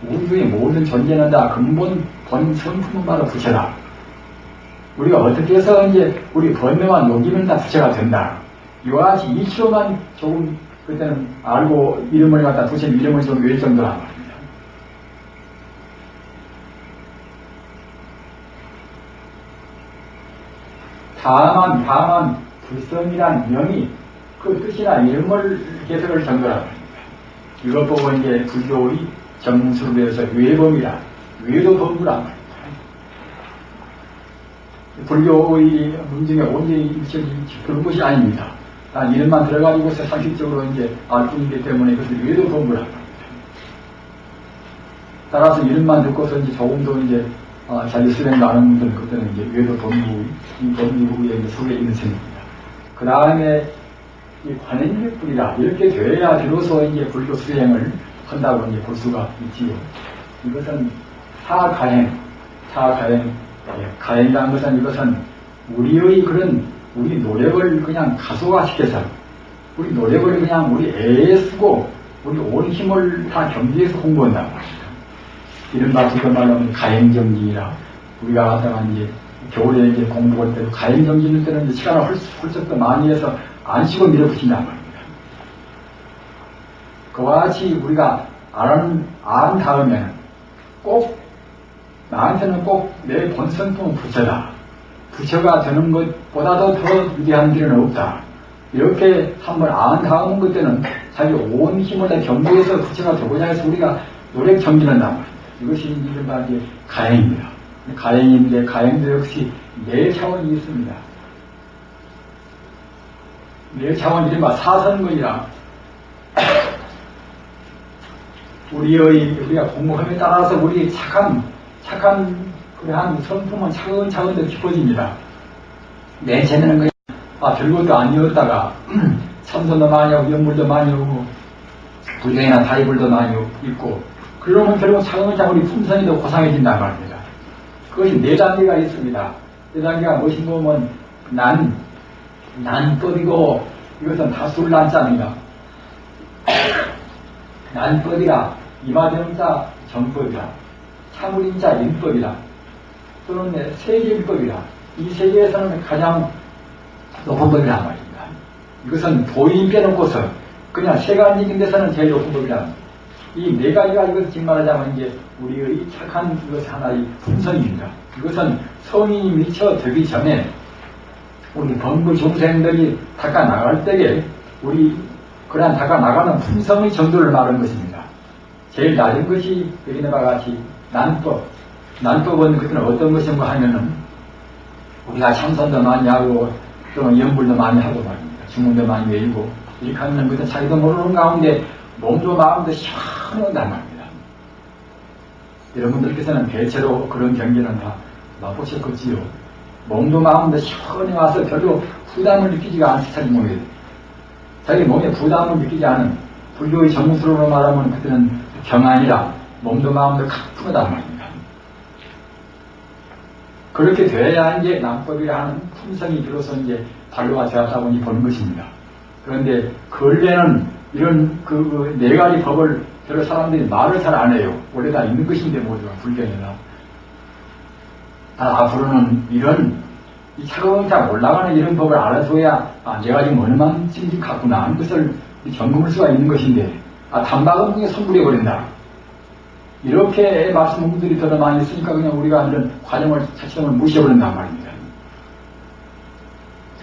우주의 모든 존재는 다 근본 본 성품은 바로 부처다. 우리가 어떻게 해서 이제 우리 번뇌와 녹이면 다 부처가 된다. 이와 같이 이치로만 조금 그때는 알고 이름을 갖다 부처 이름을 좀 외울 정도란 말입니다. 다만 불성이란 명이 그 뜻이나 이름을 해석을 정도란 말입니다. 이것 보고 이제 불교의 전문수로 배워서 외범이라 외도 범부란 말입니다. 불교의 문중에 온전히 그런 것이 아닙니다. 이름만 들어가지고서 상식적으로 이제 알 뿐이기 때문에 그것을 외도 범부란 말입니다. 따라서 이름만 듣고서 이제 조금도 이제 자기 수행도 아는 분들은 그때는 이제 외도 범부, 이 범부의 속에 있는 셈입니다. 그 다음에 이 관행력불이라 이렇게 되어야 비로소 이제 불교 수행을 한다고 이제 볼 수가 있지요. 이것은 가행이라는 것은 이것은 우리의 그런 우리 노력을 그냥 가소화시켜서 우리 노력을 그냥 우리 애에 쓰고 우리 온 힘을 다 경지에서 공부한다고 합니다. 이른바 그것말로 하면 가행정진이라 우리가 갖다가 이제 겨울에 이제 공부할 때도 가행정진일 때는 이제 시간을 훌쩍 더 많이 해서 안 쉬고 밀어붙인단 말입니다. 그와 같이 우리가 안 다음에는 꼭 나한테는 꼭 내 본성품은 부처다. 부처가 되는 것보다도 더 위대한 길은 없다. 이렇게 한번 안 다음 그때는 자기 온 힘을 다 경계해서 부처가 되고자 해서 우리가 노력 정진한단 말입니다. 이것이 이른바 이제 가행입니다. 가행인데 가행도 역시 네 차원이 있습니다. 네 차원 이른바 사선문이라 우리가 공부함에 따라서 우리 착한 그러한 성품은 차근차근 더 깊어집니다. 맨 처음에는 그냥 별것도 아니었다가 참선도 많이 하고 연물도 많이 오고 불경이나 다이불도 많이 있고 그러면 결국 차근차근 우리 품성이 더 고상해진단 말입니다. 그것이 네 단계가 있습니다. 네 단계가 무엇인가 보면 난법이고 이것은 다술난자입니다. 난법이라 이마정자 정법이라 참을인자 인법이라 또는 세계인법이라 이 세계에서는 가장 높은 법이란 말입니다. 이것은 도인 빼놓고서 그냥 세 가지인 데서는 제일 높은 법이란 이 네 가지가 이것을 즉 말하자면 이제 우리의 착한 이것 하나의 품성입니다. 이것은 성인이 미쳐 되기 전에 우리 범부 중생들이 닦아 나갈 때에 우리 그러한 닦아 나가는 품성의 정도를 말하는 것입니다. 제일 낮은 것이 여기 나와 같이 난법은 그때는 어떤 것인가 하면은 우리가 참선도 많이 하고 또 연불도 많이 하고 말입니다. 중문도 많이 외우고 이렇게 하면 그때 자기도 모르는 가운데 몸도 마음도 시원하단 말입니다. 여러분들께서는 대체로 그런 경계는 다 맛보셨겠지요. 몸도 마음도 시원히 와서 별로 부담을 느끼지가 않은 자기 몸에 자기 몸에 부담을 느끼지 않은 불교의 정수로 말하면 그때는 경안이라 몸도 마음도 가뿐하단 말입니다. 그렇게 돼야 이제 낭법이라는 품성이 비로소 이제 발로가 되었다 보니 보는 것입니다. 그런데 근래는 이런 네 가지 법을 여러 사람들이 말을 잘 안 해요. 원래 다 있는 것인데 모두가 불경이나. 앞으로는 이런 차근차근 올라가는 이런 법을 알아줘야 내가 지금 얼마만큼 갖구나 하는 것을 점검할 수가 있는 것인데 단박은 그냥 선불해버린다. 이렇게 말씀분들이 더 많이 있으니까 그냥 우리가 이런 과정을 자체적으로 무시해버린단 말입니다.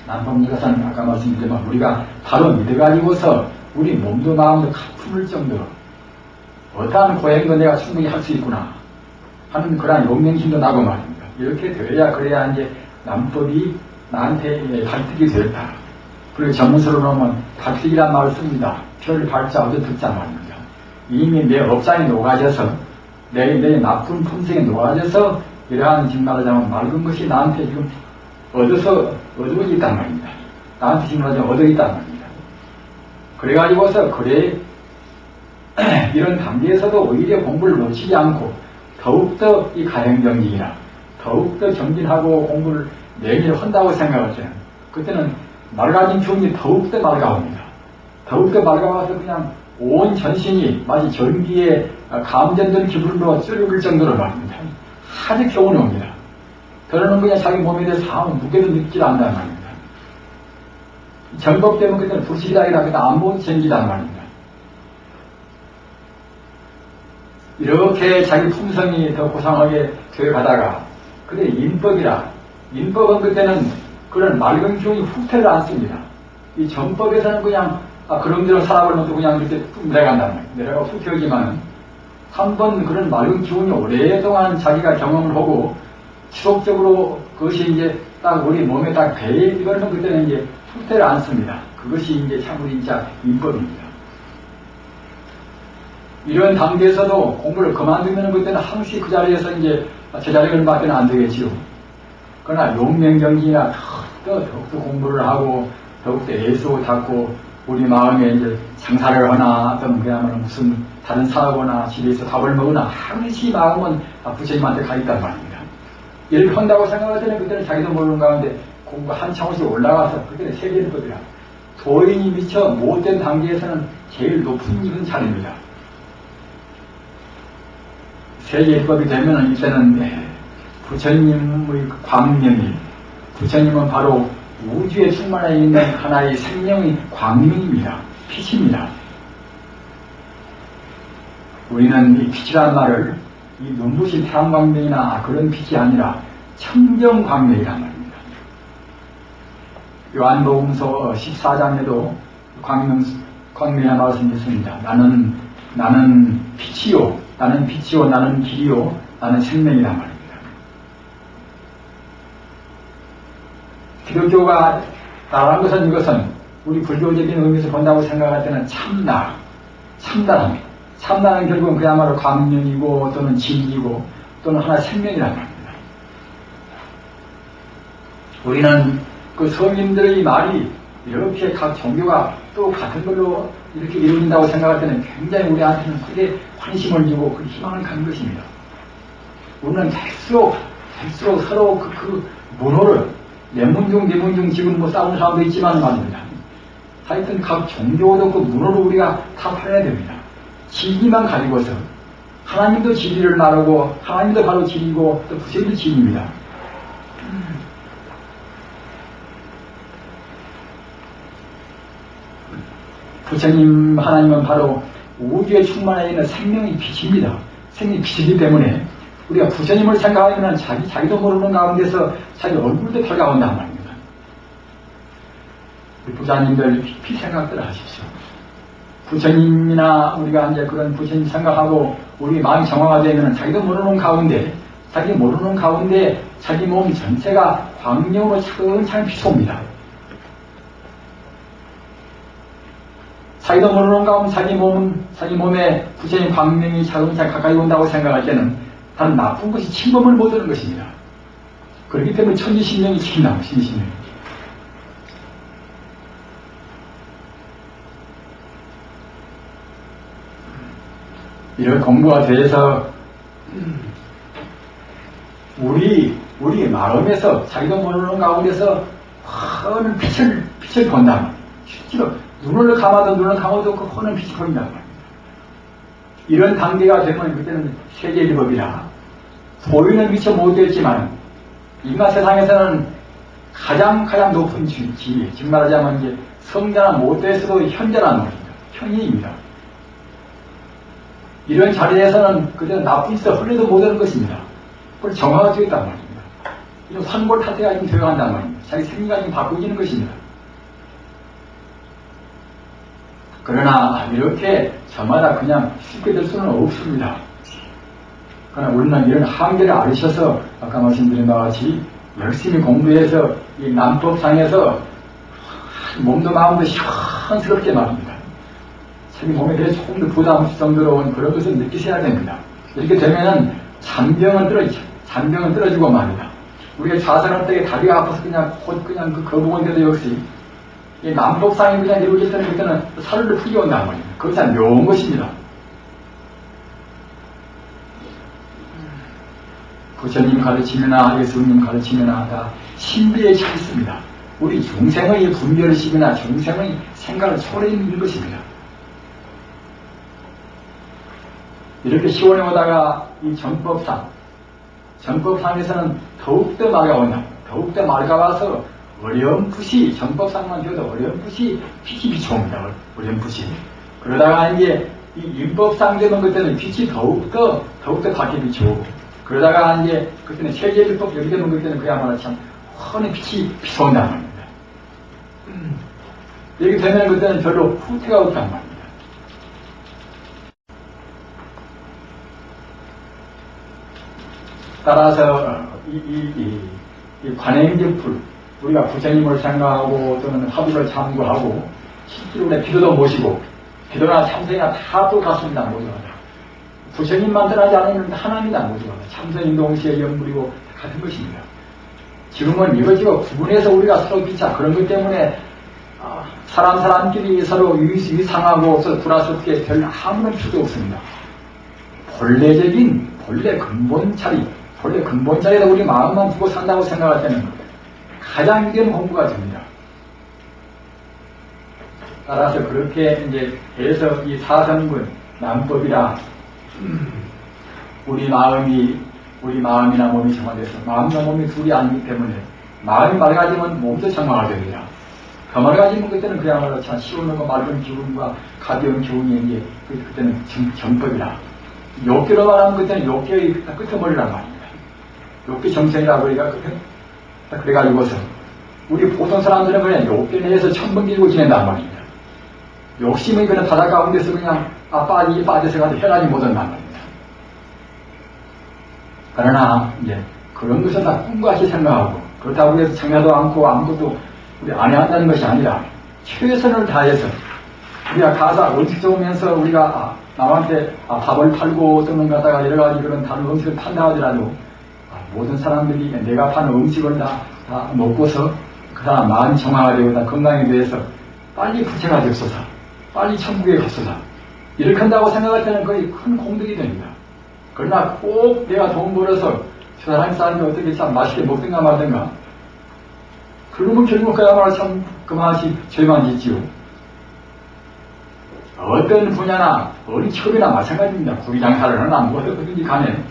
남법역사는 아까 말씀드렸지만 우리가 바로 믿어가지고서 우리 몸도 마음도 가품을 정도로 어떠한 고행도 내가 충분히 할 수 있구나 하는 그러한 용맹심도 나고 말입니다. 이렇게 되어야 그래야 이제 남법이 나한테 발득이 되었다. 그리고 전문서로 놓으면 발득이란 말을 씁니다. 별 발자 얻어 듣자 말입니다. 이미 내 업장이 녹아져서 내 나쁜 품성이 녹아져서 이러한 지금 말하자면 맑은 것이 나한테 지금 얻어 있단 말입니다. 나한테 지금 말하자면 얻어 있단 말입니다. 그래가지고서 이런 단계에서도 오히려 공부를 놓치지 않고 더욱더 이 가행정진이나 더욱더 정진하고 공부를 내일 한다고 생각할 때는 그때는 맑아진 기운이 더욱더 맑아옵니다. 더욱더 맑아와서 그냥 온 전신이 마치 전기에 감전된 기분으로 찌르를 정도로 말입니다. 아주 교훈이 옵니다. 더러는 그냥 자기 몸에 대해서 아무 무게도 느끼지 않는단 말입니다. 정법 때문에 그때는 불실이다 그때 아무것도 생기단 말입니다. 이렇게 자기 품성이 더 고상하게 되어가다가 그때 인법은 그때는 그런 맑은 기운이 후퇴를 않습니다. 이 정법에서는 그냥 그런대로 살아버리면 또 그냥 이렇게 뚝 내려간단 말이에요. 내려가 후퇴하지만 한번 그런 맑은 기운이 오랫동안 자기가 경험을 하고 지속적으로 그것이 이제 딱 우리 몸에 딱 배에 이거는 그때는 이제 후퇴를 않습니다. 그것이 이제 참으로 진짜 인법입니다. 이런 단계에서도 공부를 그만두면 그때는 항시 그 자리에서 이제 제자리를 받기는 안 되겠지요. 그러나 용맹정진이나 더욱더 공부를 하고 더욱더 애쓰고 닦고 우리 마음에 이제 장사를 하나 어떤 그야말로 무슨 다른 사업이나 집에서 밥을 먹으나 항시 마음은 부처님한테 가 있단 말입니다. 일을 한다고 생각할 때는 그때는 자기도 모르는 가운데 공부 한 차원씩 올라가서 그때는 세계일법이라 도인이 미처 못된 단계에서는 제일 높은 일은 자리입니다. 세계일법이 되면은 이때는 부처님의 광명이 부처님은 바로 우주에 충만해 있는 하나의 생명의 광명입니다. 빛입니다. 우리는 이 빛이라는 말을 이 눈부신 태양광명이나 그런 빛이 아니라 청정광명이란 말입니다. 요한복음서 14장에도 광명이라는 말씀이 있습니다. 나는 빛이요, 나는 길이요, 나는 생명이란 말입니다. 기독교가 나라는 것은 이것은 우리 불교적인 의미에서 본다고 생각할 때는 참나랍니다. 참나는 결국은 그야말로 광명이고 또는 진리고 또는 하나의 생명이란 말입니다. 우리는 그 성인들의 말이 이렇게 각 종교가 또 같은 걸로 이렇게 이루어진다고 생각할 때는 굉장히 우리한테는 크게 관심을 주고 그 희망을 갖는 것입니다. 우리는 갈수록 서로 그 문호를 내문중 지금 뭐 싸우는 사람도 있지만 말입니다. 하여튼 각 종교도 그 문호를 우리가 타파해야 됩니다. 진리만 가지고서 하나님도 진리를 말하고 하나님도 바로 진리고 또 부처님도 진리입니다. 부처님 하나님은 바로 우주에 충만해 있는 생명의 빛입니다. 생명의 빛이기 때문에 우리가 부처님을 생각하면 자기도 모르는 가운데서 자기 얼굴도 밝아온단 말입니다. 우리 부자님들 빛 생각들 하십시오. 부처님이나 우리가 이제 그런 부처님 생각하고 우리 마음이 정화가 되면 자기도 모르는 가운데 자기 몸 전체가 광명으로 차근차근 비춰옵니다. 자기도 모르는 가운데 자기 몸에 부처님 광명이 차근차근 가까이 온다고 생각할 때는 다른 나쁜 것이 침범을 못하는 것입니다. 그렇기 때문에 천지신명이 친다고 신신명. 이런 공부가 돼서 우리 마음에서 자기도 모르는 가운데서 환한 빛을 본다. 실제로 눈을 감아도 그 환한 빛이 보인단 말입니다. 이런 단계가 되면 그때는 세계일법이라 보이는 빛이 못 되었지만 인간 세상에서는 가장 높은 지위, 즉 말하자면 이제 성자나 못 되어서도 현자라는 겁니다. 현이입니다. 이런 자리에서는 그때는 나쁜 짓을 흘려도 못하는 것입니다. 그걸 정화가 되었단 말입니다. 이런 환골 탈태가 좀 되어간단 말입니다. 자기 생각이 좀 바꾸지는 것입니다. 그러나 이렇게 저마다 그냥 쉽게 될 수는 없습니다. 그러나 우리는 이런 한계를 알으셔서 아까 말씀드린 바와 같이 열심히 공부해서 이 남법상에서 몸도 마음도 시원스럽게 말입니다. 자기 몸에 대해 조금 더 부담 없을 정도로 그런 것을 느끼셔야 됩니다. 이렇게 되면은 잔병은 떨어지고 말입니다. 우리가 좌선할 때 다리가 아파서 그냥 그 거북한데도 역시 이 남법상이 그냥 이루어질 때는 그때는 살을 풀기 온단 말입니다. 그것이 참 묘한 것입니다. 부처님 가르치면나 예수님 가르치면나 다 신비에 차 있습니다. 우리 중생의 분별식이나 중생의 생각을 초래하는 것입니다. 이렇게 시원해 오다가 이 전법상에서는 더욱더 맑아온다. 더욱더 맑아와서 어렴풋이 전법상만 되어도 어렴풋이 빛이 비춰옵니다. 어렴풋이. 그러다가 이제 이 율법상 되는 그때는 빛이 더욱더 밝게 비춰오고 그러다가 이제 그때는 세계율법 여기 되는 그때는 그야말로 참 환히 빛이 비춰온단 말입니다. 이렇게 되면 그때는 별로 후퇴가 없단 말입니다. 따라서 이 관행제풀 우리가 부처님을 생각하고 또는 화두를 참고하고 실제로 기도도 모시고 기도나 참선이나 다 똑같습니다. 모두가 다. 부처님만 떠나지 않으면 하나님이다. 모두가 다. 참선인 동시에 연불이고 같은 것입니다. 지금은 이것저것 구분해서 우리가 서로 비차 그런 것 때문에 사람끼리 서로 유상하고 불화스럽게 별 아무런 필요도 없습니다. 본래 근본자리에다 우리 마음만 두고 산다고 생각할 때는 가장 유견 공부가 됩니다. 따라서 그렇게 이제 해서 이 사성군 남법이라 우리 마음이나 몸이 정화돼서 마음과 몸이 둘이 아니기 때문에 마음이 맑아지면 몸도 정화가 됩니다. 더 맑아지면 그때는 그야말로 참 시원하고 맑은 기운과 가벼운 기운이 이제 그때는 정법이라 욕기로 말하면 그때는 욕기의 끄트머리란 말입니다. 욕기 정성이라고 우리가 그래가지고서 우리 보통 사람들은 그냥 욕기 내에서 천번 길고 지낸단 말입니다. 욕심이 그냥 바다 가운데서 그냥 빠져서 가도 해나지 못한단 말입니다. 그러나 이제 그런 것을 다 꿈같이 생각하고 그렇다고 해서 청해도 않고 아무것도 우리 안 해야 한다는 것이 아니라 최선을 다해서 우리가 가사 음식 좋으면서 우리가 남한테 밥을 팔고 또는 갖다가 여러 가지 그런 다른 음식을 판다 하더라도 모든 사람들이 내가 파는 음식을 다 먹고서 그 사람 마음이 정화가 되고 다 건강에 대해서 빨리 부처가 되옵소서, 빨리 천국에 갔소서 이렇게 한다고 생각할 때는 거의 큰 공덕이 됩니다. 그러나 꼭 내가 돈 벌어서 저 사람이 어떻게 참 맛있게 먹든가 말든가 그러면 결국 그야말로 참 그만이 죄만 짓지요. 어떤 분야나 어느 직업이나 마찬가지입니다. 구기장사를 하나 뭐든지 간에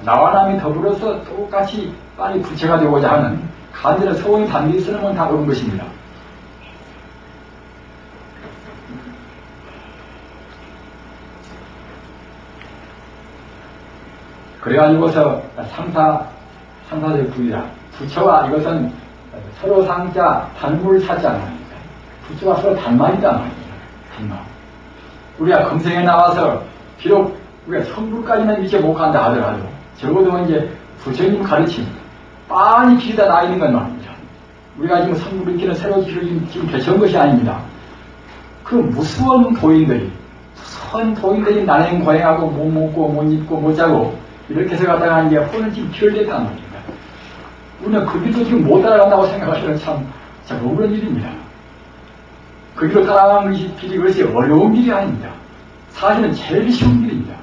나와 남이 더불어서 똑같이 빨리 부처가 되고자 하는 간절한 소원이 담겨 있으면 다 그런 것입니다. 그래가지고서 상사적 부위라 부처와 이것은 서로 상자 단물 사자 말입니다. 부처와 서로 단말이다 말입니다. 단말. 우리가 금생에 나와서 비록 우리가 성불까지는 이렇게 못 간다 하더라도 적어도 이제 부처님 가르침 빨리 길이다 나 있는 건 말입니다. 우리가 지금 성불을 익히는 새로운 길을 지금 개척한 것이 아닙니다. 그 무서운 도인들이 난행 고행하고 못 먹고 못 입고 못 자고 이렇게 해서 갖다가 이제 혼을 지금 길을 냈단 말입니다. 우리는 그 길도 지금 못 따라간다고 생각하시면 참 억울한 일입니다. 그 길로 따라가는 길이 그것이 어려운 길이 아닙니다. 사실은 제일 쉬운 길입니다.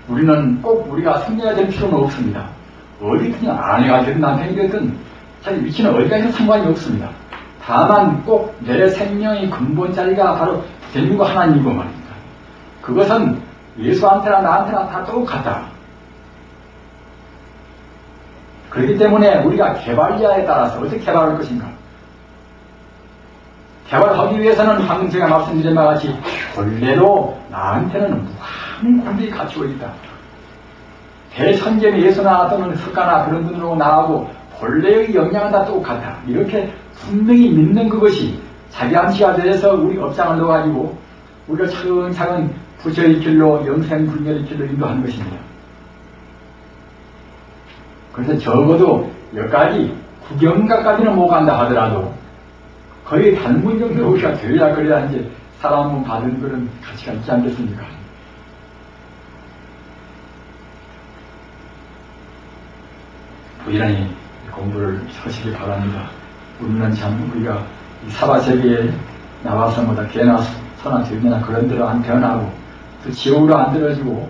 우리는 꼭 우리가 승려가 될 필요는 없습니다. 어디든지 아내가 되든 남편이 되든 자기 위치는 어디가 해도 상관이 없습니다. 다만 꼭 내 생명의 근본 자리가 바로 대한민국 하나님이고 말입니다. 그것은 예수한테나 나한테나 다 똑같다. 그렇기 때문에 우리가 개발자에 따라서 어떻게 개발할 것인가? 개발하기 위해서는 방금 제가 말씀드린 바와 같이 본래로 나한테는 무한한 공덕이 갖추고 있다. 대천재의 예수나 또는 석가나 그런 분으로 나하고 본래의 영향은 다 똑같다. 이렇게 분명히 믿는 그것이 자기 암시가 돼서 우리 업장을 넣어가지고 우리가 차근차근 부처의 길로 영생불멸의 길로 인도하는 것입니다. 그래서 적어도 여기까지 구경가까지는 못 간다 하더라도 거의 단문 정도 우리가 되어야 그래야 이제 사람은 받은 그런 가치가 있지 않겠습니까? 부지런히 공부를 하시기 바랍니다. 우리는 참 우리가 이 사바세계에 나와서 뭐다 개나 소나 들이나 그런 데로 안 태어나고 또 지옥으로 안 들어지고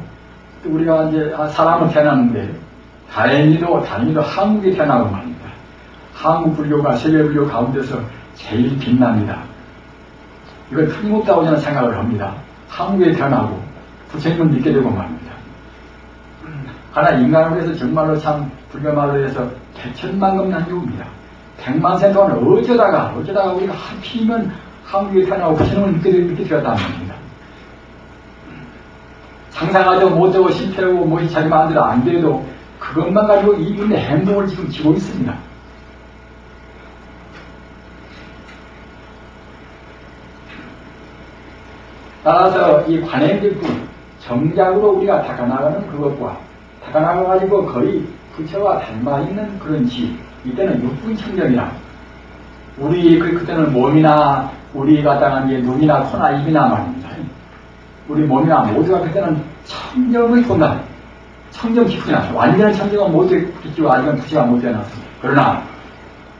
또 우리가 이제 사람은 태어났는데 다행히도 한국에 태어나고 말입니다. 한국 불교가 세계 불교 가운데서 제일 빛납니다. 이걸 틀림없다고 저는 생각을 합니다. 한국에 태어나고 부처님을 믿게 되고 말입니다. 하나 인간으로 해서 정말로 참 불교말로 해서 대천만금난 유입니다. 100만 세 동안 어쩌다가 우리가 하필이면 한국에 태어나고 부처님을 믿게 되었단 말입니다. 상상하죠 못하고 실패하고 무엇이 자기 마음대로 안 돼도 그것만 가지고 이분의 행동을 지금 지고 있습니다. 따라서 이 관행적분 정작으로 우리가 닦아나가는 그것과 닦아나가가지고 거의 부처와 닮아있는 그런 지 이때는 육분청정이라 우리 그때는 몸이나 우리 갖다가 이제 눈이나 코나 입이나 말입니다. 우리 몸이나 모두가 그때는 청정의 공간 청정 깊이 났어. 완전한 청정은 못 깊지고 아직은 부처가 못 되어났습니다. 그러나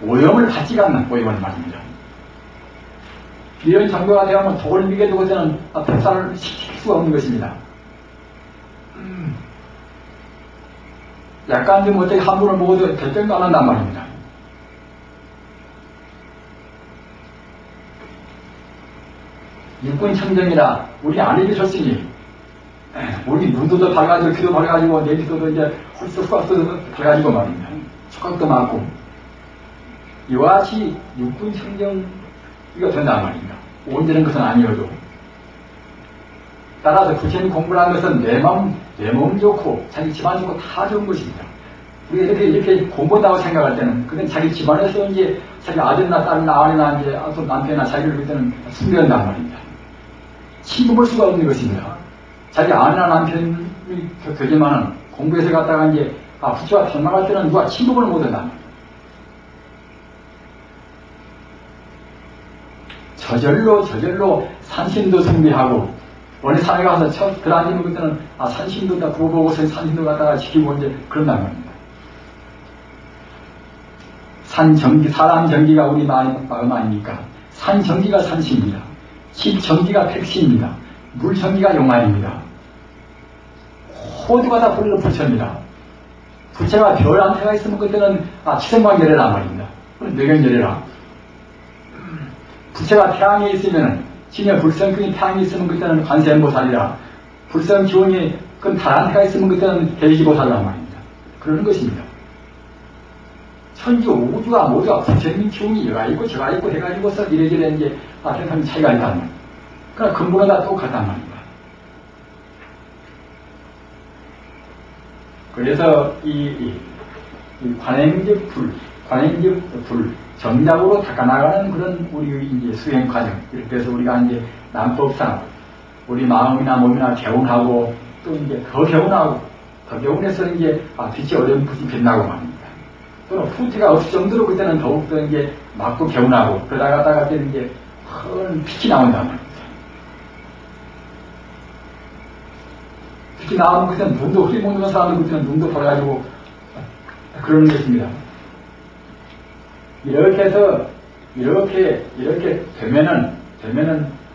오염을 받지가 않는 오염을 말입니다. 이런 정도가 되면 독을 미게 두고 저는 백살을 시킬 수가 없는 것입니다. 약간 좀 어떻게 한 분을 먹어도 대병도 안 한단 말입니다. 육군 청정이라 우리 안 해주셨으니 우리 눈도 더 밝아지고 귀도 밝아지고 내 귀도 이제 헐썩 밝아지고 말입니다. 촉각도 많고 이와 같이 육군 청정이가 된단 말입니다. 온전한 것은 아니어도 따라서 부처님 공부를 하는 것은 내 몸 좋고 자기 집안 좋고 다 좋은 것입니다. 우리가 이렇게 공부한다고 생각할 때는 그건 자기 집안에서 이제 자기 아들이나 딸이나 아내나 이제 남편이나 자기를 볼 때는 숭배한단 말입니다. 침묵할 수가 없는 것입니다. 자기 아내나 남편이 되지만은 공부해서 갔다가 이제 부처와 닮아갈 때는 누가 침묵을 못한단 말입니다. 저절로 산신도 숭배하고 원래 산에 가서 처음 들어앉으면 그때는 산신도 다 구보고서 산신도 갖다가 지키고 이제 그런단 말입니다. 사람 정기가 우리 마음 아닙니까? 산 정기가 산신입니다. 집 정기가 택시입니다. 물 정기가 용안입니다. 모두가 다 본래로 부처입니다. 부처가 별 안테가 있으면 그때는 치생광 열애란 말입니다. 뇌경 열애라. 부처가 태양에 있으면 진여 불성균이 태양에 있으면 그때는 관세음보살이라. 불성기운이 그럼 달한테가 있으면 그때는 대지보살이란 말입니다. 그러는 것입니다. 천지 우주가 모두가 부처님 기운이 여가 있고 저가 있고 해가지고서 이래저래 이제 세상 차이가 있단 말입니다. 그러나 근본은 다 똑같단 말입니다. 그래서 이 관행적 불, 정작으로 닦아나가는 그런 우리 이제 수행 과정. 이렇게 해서 우리가 이제 남법상 우리 마음이나 몸이나 개운하고 또 이제 더 개운해서 이제 빛이 어렴풋이 빛나고 말입니다. 또는 후퇴가 없을 정도로 그때는 더욱더 이제 맑고 개운하고 그러다가 때는 이제 큰 빛이 나온단 말입니다. 빛이 나오면 그때는 눈도 흐리 먹는 사람들 그때는 눈도 벌어가지고 그러는 것입니다. 이렇게 해서 이렇게 되면은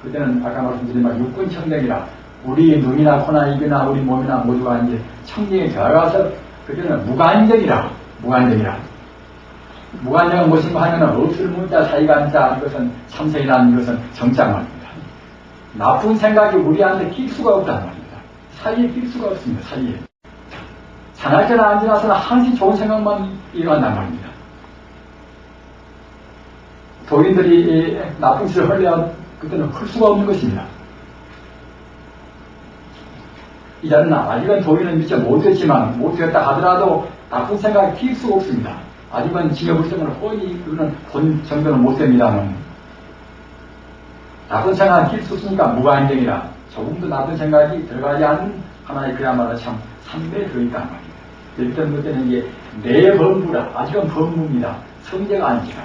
그때는 아까 말씀드린 말 육군청정이라 우리 눈이나 코나 입이나 우리 몸이나 모두가 이제 청정에 들어가서 그때는 무관적이라. 무관적은 무엇인가 하면은 없을 문자 사이가 앉아 이것은 참선이라는 것은 정작 말입니다. 나쁜 생각이 우리한테 낄 수가 없다는 말입니다. 사이에 낄 수가 없습니다. 사이에. 자날때나 앉아나서는 항상 좋은 생각만 일어난단 말입니다. 도인들이 나쁜 짓을 하려면 그때는 할 수가 없는 것입니다. 이 자는 아직은 도인은 미처 못되었다 하더라도 나쁜 생각이 낄 수가 없습니다. 아직은 징여불성을 뻔히 그는 본 정도는 못됩니다만 나쁜 생각이 낄 수 없으니까 무관정이라 조금도 나쁜 생각이 들어가지 않은 하나의 그야말로 참 삼매에 들어있단 말입니다. 일단 그때는 이게 내 범부라. 아직은 범부입니다. 성자가 아닙니다.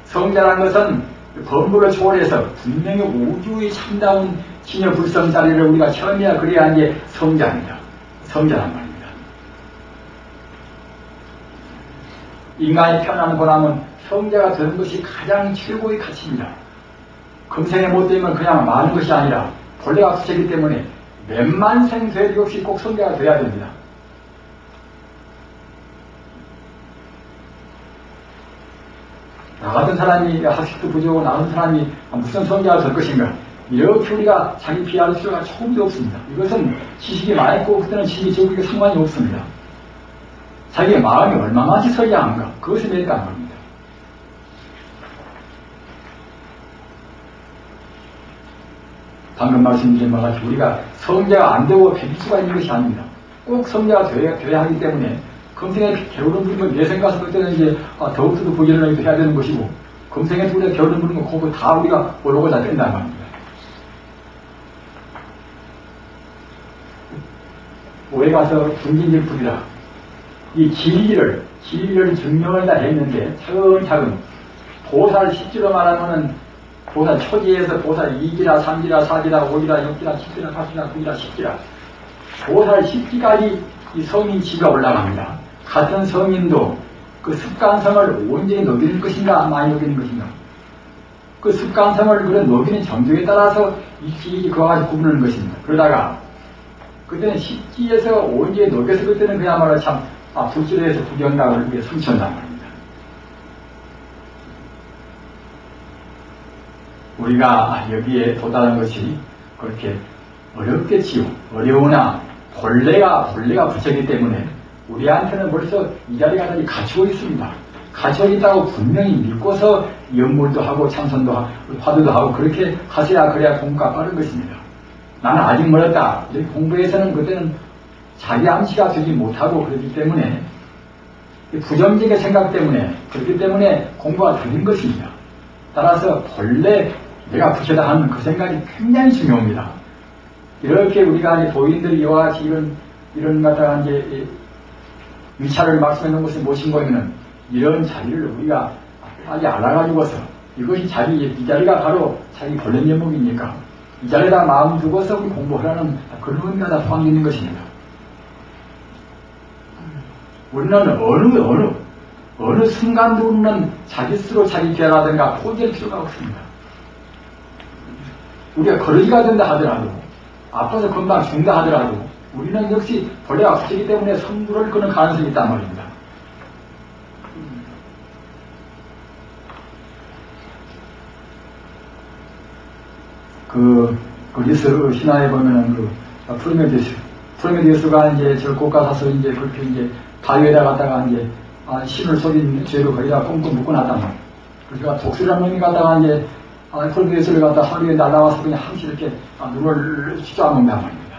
성자라는 것은 범부를 초월해서 분명히 우주의 참다운 징여불성 자리를 우리가 처음이야 그래야 이제 성자입니다. 성자란 말입니다. 인간이 태어나는 보람은 성자가 되는 것이 가장 최고의 가치입니다. 금생에 못되면 그냥 많은 것이 아니라 본래가 부채기 때문에 몇만 생 되도 없이 꼭 성자가 돼야 됩니다. 나 같은 사람이 학식도 부족하고 나 같은 사람이 무슨 성자가 될 것인가 이렇게 우리가 자기 비하할 필요가 조금도 없습니다. 이것은 지식이 많고 그때는 지식이 적고 상관이 없습니다. 자기의 마음이 얼마만치 서야 하는가 그것이 매일간 겁니다. 방금 말씀드린 바와 같이 우리가 성자가 안 되고 배길 수가 있는 것이 아닙니다. 꼭 성자가 되어야 하기 때문에 금생에 게으름 부리면 내생 가서 그때는 이제 더욱더 부지런하게 해야 되는 것이고 금생에 우리가 게으름 부리면 그거 다 우리가 오르고 다 된다는 말입니다. 오해 가서 중진질 부리라. 이 진리를 증명을 다 했는데 차근차근 보살 실제로 말하면은 보살 초지에서 보살 2기라 3기라 4기라 5기라 6기라 7기라 8기라 9기라 10기라 보살 10기까지 이 성인 지가 올라갑니다. 같은 성인도 그 습관성을 온전히 녹이는 것인가 많이 녹이는 것인가 그 습관성을 그런 녹이는 정도에 따라서 이 지 그와 같이 구분하는 것입니다. 그러다가 그때는 10기에서 온전히 녹여서 그때는 그야말로 참 불질에서 구경각을 위해 성취한단 말입니다. 우리가 여기에 도달한 것이 그렇게 어렵겠지요. 어려우나 본래가 부처이기 때문에 우리한테는 벌써 이 자리가 다시 갖추고 있습니다. 갖추고 있다고 분명히 믿고서 연물도 하고 참선도 하고 화두도 하고 그렇게 하셔야 그래야 공부가 빠른 것입니다. 나는 아직 멀었다. 이렇게 공부에서는 그때는 자기 암시가 되지 못하고 그렇기 때문에 부정적인 생각 때문에 그렇기 때문에 공부가 더딘 것입니다. 따라서 본래 내가 부처다 하는 그 생각이 굉장히 중요합니다. 이렇게 우리가 이제 도인들이 이와 같이 이런 갖다가 이제 위차를 말씀해 놓은 것이 무엇인가면은 이런 자리를 우리가 빨리 알아가지고서 이것이 이 자리가 바로 자기 본래 면목이니까 이 자리에다 마음 두고서 우리 공부하라는 그런 의미가 다 포함되어 있는 것입니다. 우리는 어느 순간도 우리는 자기 스스로 자기 개라든가 포기할 필요가 없습니다. 우리가 거르기가 된다 하더라도 아파서 금방 죽는다 하더라도 우리는 역시 본래가 부처이기 때문에 성불을 끄는 가능성이 있단 말입니다. 그리스 신화에 보면은 프로메데우스가 이제 저 고가사서 이제 그렇게 이제 바위에다 갖다가 이제 신을 속인 죄로 거기다 꽁꽁 묶어놨단 말이에요. 그래서 독수리라는 놈이 갖다가 이제 프로메데우스를 갖다 하루에 날아와서 그냥 항시 이렇게 눈을 휘저어먹는단 말입니다.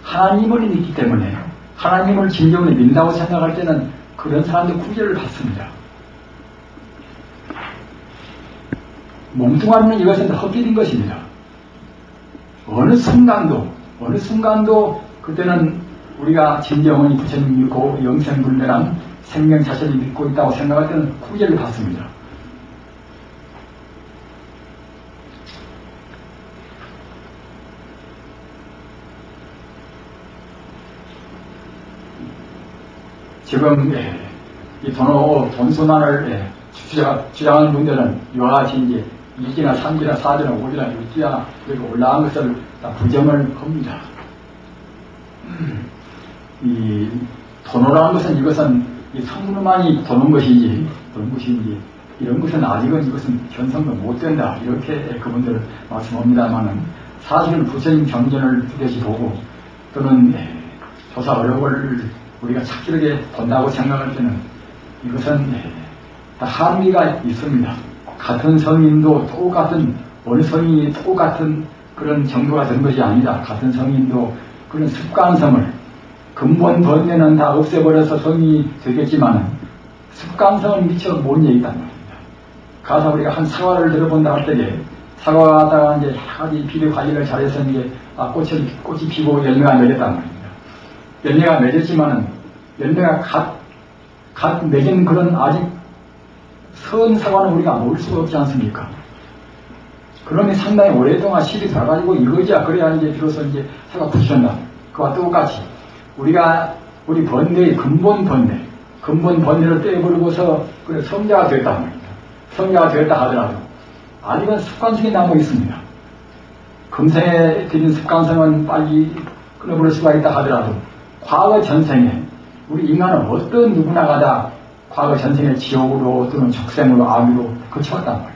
하나님을 믿기 때문에 하나님을 진정으로 믿는다고 생각할 때는 그런 사람들 구제를 받습니다. 몸뚱아리는 이것은 헛기인 것입니다. 어느 순간도 그때는 우리가 진정원이 부처님 믿고 영생불멸한 생명 자체를 믿고 있다고 생각할 때는 구제를 받습니다. 지금 이 돈순환을 주장하는 분들은 이와 같이 이제 2기나 3기나 4기나 5기나 6기나 이렇게 올라간 것을 다 부정을 합니다. 이 돈오라는 것은 이것은 이 성분만이 도는 것인지 이런 것은 아직은 이것은 현성도 못 된다 이렇게 그분들 말씀합니다만은 사실은 부처님 경전을 두려시 보고 또는 조사 어려움을 우리가 착실하게 본다고 생각할 때는 이것은 다 한계가 있습니다. 같은 성인도 똑같은 어느 성인이 똑같은 그런 정도가 된 것이 아니다. 같은 성인도 그런 습관성을 근본 번뇌는 다 없애버려서 성인이 되겠지만 습관성을 미처 못 얘기단 말입니다. 가서 우리가 한 사과를 들어본다 할 때에 사과가 갖다가 이제 하기 비료 관리를 잘해서 이제 꽃이 피고 열매가 맺었단 말입니다. 열매가 맺었지만은 열매가 갓 맺은 그런 아직 선 사과는 우리가 먹을 수가 없지 않습니까? 그러니 상당히 오랫동안 실이 들어가지고 이거지야. 그래야 이제 비로소 이제 사과 붙인다. 그와 똑같이 우리 번뇌의 근본 번뇌를 떼버리고서 그래 성자가 됐단 말입니다. 성자가 되었다 하더라도 아직은 습관성이 남아 있습니다. 금생에 들인 습관성은 빨리 끊어버릴 수가 있다 하더라도 과거 전생에 우리 인간은 어떤 누구나가 다 과거 전생에 지옥으로 또는 적생으로 악으로 거쳐왔단 말이에요.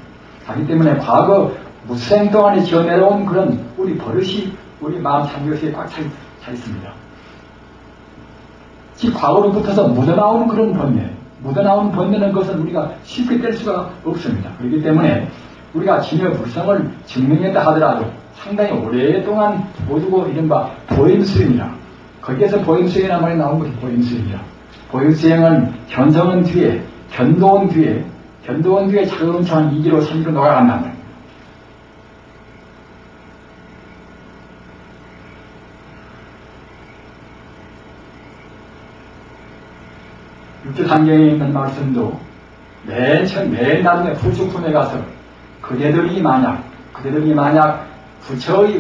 하기 때문에 과거 무생 동안에 지어내려온 그런 우리 버릇이 우리 마음 참교수에 꽉 차 있습니다. 즉 과거로부터서 묻어나오는 그런 번뇌, 묻어나오는 번뇌는 것은 우리가 쉽게 뗄 수가 없습니다. 그렇기 때문에 우리가 진여 불성을 증명했다 하더라도 상당히 오랫동안 보두고 이른바 보임수행이라, 거기에서 보임수행이라는 말이 나온 것이 보임수행이라. 보임수행은 견성은 뒤에, 견도원 뒤에 차근차근 2기로 3기로 녹아간단 말입니다. 육조단경에 있는 말씀도 맨 나중에 부축품에 가서 그대들이 만약 부처의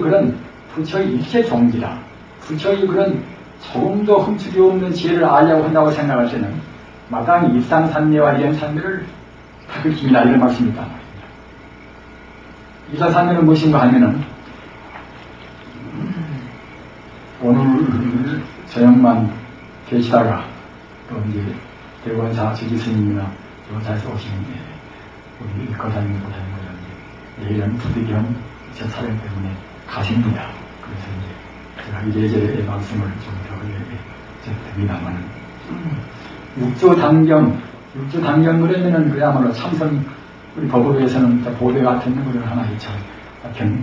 일체 종지라, 부처의 그런 조금도 흠집이 없는 지혜를 알려고 한다고 생각할 때는 마땅히 일상산매와 일행산매를 닦을입니다. 이런 말씀이 있단 말입니다. 일상산매는 무엇인가 하면은 오늘 저녁만 계시다가 또 이제 대원사 지지스님이나 대원사에서 오시는데 우리 일거사님 보살님은 내일은 부득이한 제 사령 때문에 가십니다. 그래서 이제 제가 이래저래 말씀을 좀 드려야 됩니다만 육조단경 그러면은 그야말로 참선 우리 법으로에서는 보배 같은 그런 하나의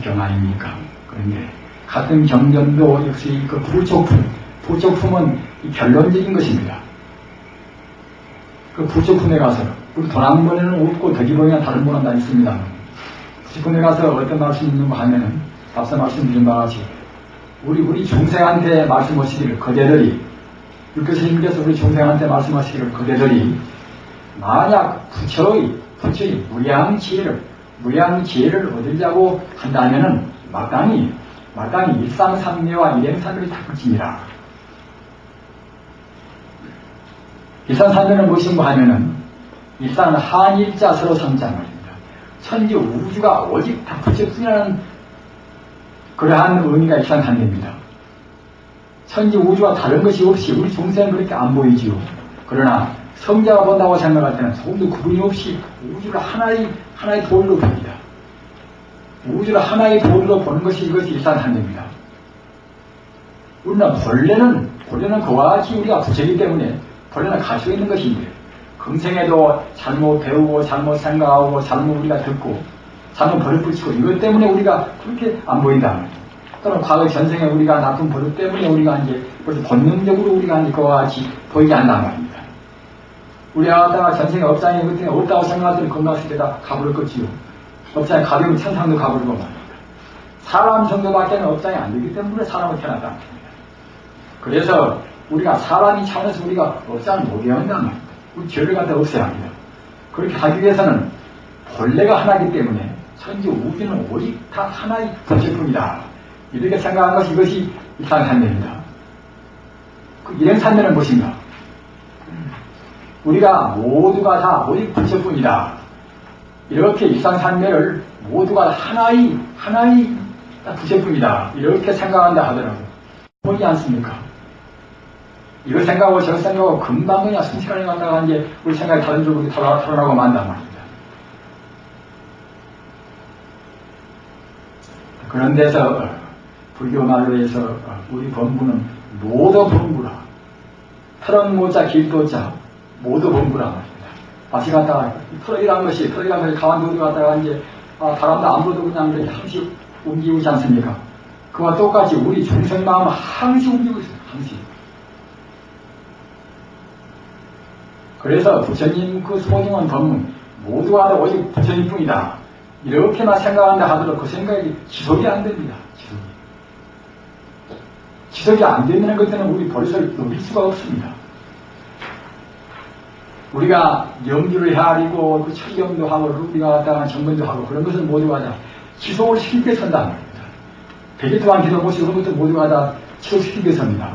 경 아닙니까? 그런데 같은 경전도 역시 그 부족품은 결론적인 것입니다. 그 부족품에 가서 우리 도남번에는 없고 덕이번이나 다른 번은 다 있습니다. 부족품에 가서 어떤 말씀이 있는가 하면은 앞서 말씀드린 바와 같이 우리 중생한테 말씀하시기를 그대들이 육교스님께서 우리 중생한테 말씀하시기를 그대들이 만약 부처의 무량지혜를 얻으려고 한다면은 마땅히 일상삼매와 일행삼매를 닦을지니라. 일상삼매는 무엇인가 하면은 일상은 한일자 서로 삼자 말입니다. 천지 우주가 오직 다 부처뿐이라는 그러한 의미가 일상삼매입니다. 천지 우주와 다른 것이 없이 우리 중생은 그렇게 안 보이지요. 그러나 성자가 본다고 생각할 때는 조금도 구분이 없이 우주를 하나의 돌로 봅니다. 우주를 하나의 돌로 보는 것이 이것이 일상삼매입니다. 우리는 본래는 그와 같이 우리가 부처이기 때문에 본래는 가지고 있는 것인데 금생에도 잘못 배우고 잘못 생각하고 잘못 우리가 듣고 잘못 버릇 붙이고 이것 때문에 우리가 그렇게 안 보인다. 또는 과거 전생에 우리가 나쁜 버릇 때문에 우리가 이제 벌써 본능적으로 우리가 이제 그와 같이 보이지 않단 말입니다. 우리가 갖다가 전생에 업장이 그때 없다고 생각하더니 건강식에다 가버릴 것이요. 업장에 가버리면 천상도 가버리고 말입니다. 사람 정도밖에는 업장이 안 되기 때문에 사람을 태어났단 말입니다. 그래서 우리가 사람이 차원에서 우리가 업장을 못 이어낸단 말입니다. 우리 죄를 갖다 없애야 합니다. 그렇게 하기 위해서는 본래가 하나이기 때문에 천지 우주는 오직 다 하나의 부처뿐이다. 이렇게 생각한 것이 이것이 일상산매입니다. 그 일행산매는 무엇인가? 우리가 모두가 다 오직 부처뿐이다. 이렇게 일상산매를 모두가 하나의 부처뿐이다. 이렇게 생각한다 하더라고요. 뭐지 않습니까? 이거 생각하고 저거 생각하고 금방 그냥 순식간에 간다가 이제 우리 생각이 다른 쪽으로 털어나고 만단 말입니다. 그런 데서 불교 말로 해서 우리 법문은 모두 법문구라. 털은 모자 길도자 모두 법문구라 말입니다. 다시 갔다가 털이란 것이 가만히 어디 갔다가 이제 바람도 안 불어도 그냥 이렇게 항시 움직이고 있지 않습니까? 그와 똑같이 우리 중생 마음은 항시 움직이고 있어요. 항시. 그래서 부처님 그 소중한 법문 모두가 다 오직 부처님뿐이다. 이렇게만 생각한다 하더라도 그 생각이 지속이 안 됩니다. 지속이 안 되는 것들은 우리 버릇을 넘길 수가 없습니다. 우리가 염주를 헤아리고 그 철경도 하고 우리가 갖다가 정근도 하고 그런 것은 모두가 다 지속을 시키기 위해 선다 말입니다. 100일 동안 기도 모시고 그런 것도 모두가 다 지속시키기 위해 섭니다.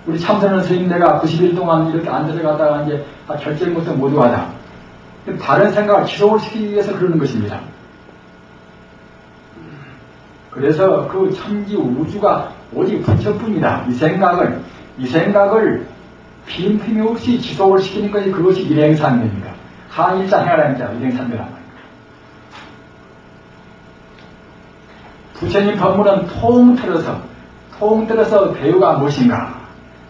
우리 참선은 스님네가 90일 동안 이렇게 앉아서 갔다가 이제 결정한 것도 모두가 다 다른 생각을 지속을 시키기 위해서 그러는 것입니다. 그래서 그 천지 우주가 오직 부처뿐이다. 이 생각을 빈틈이 없이 지속을 시키는 것이 그것이 일행산매입니다. 한일자 행하라니까 일행산매란 말입니다. 부처님 법문은 통틀어서 배우가 무엇인가?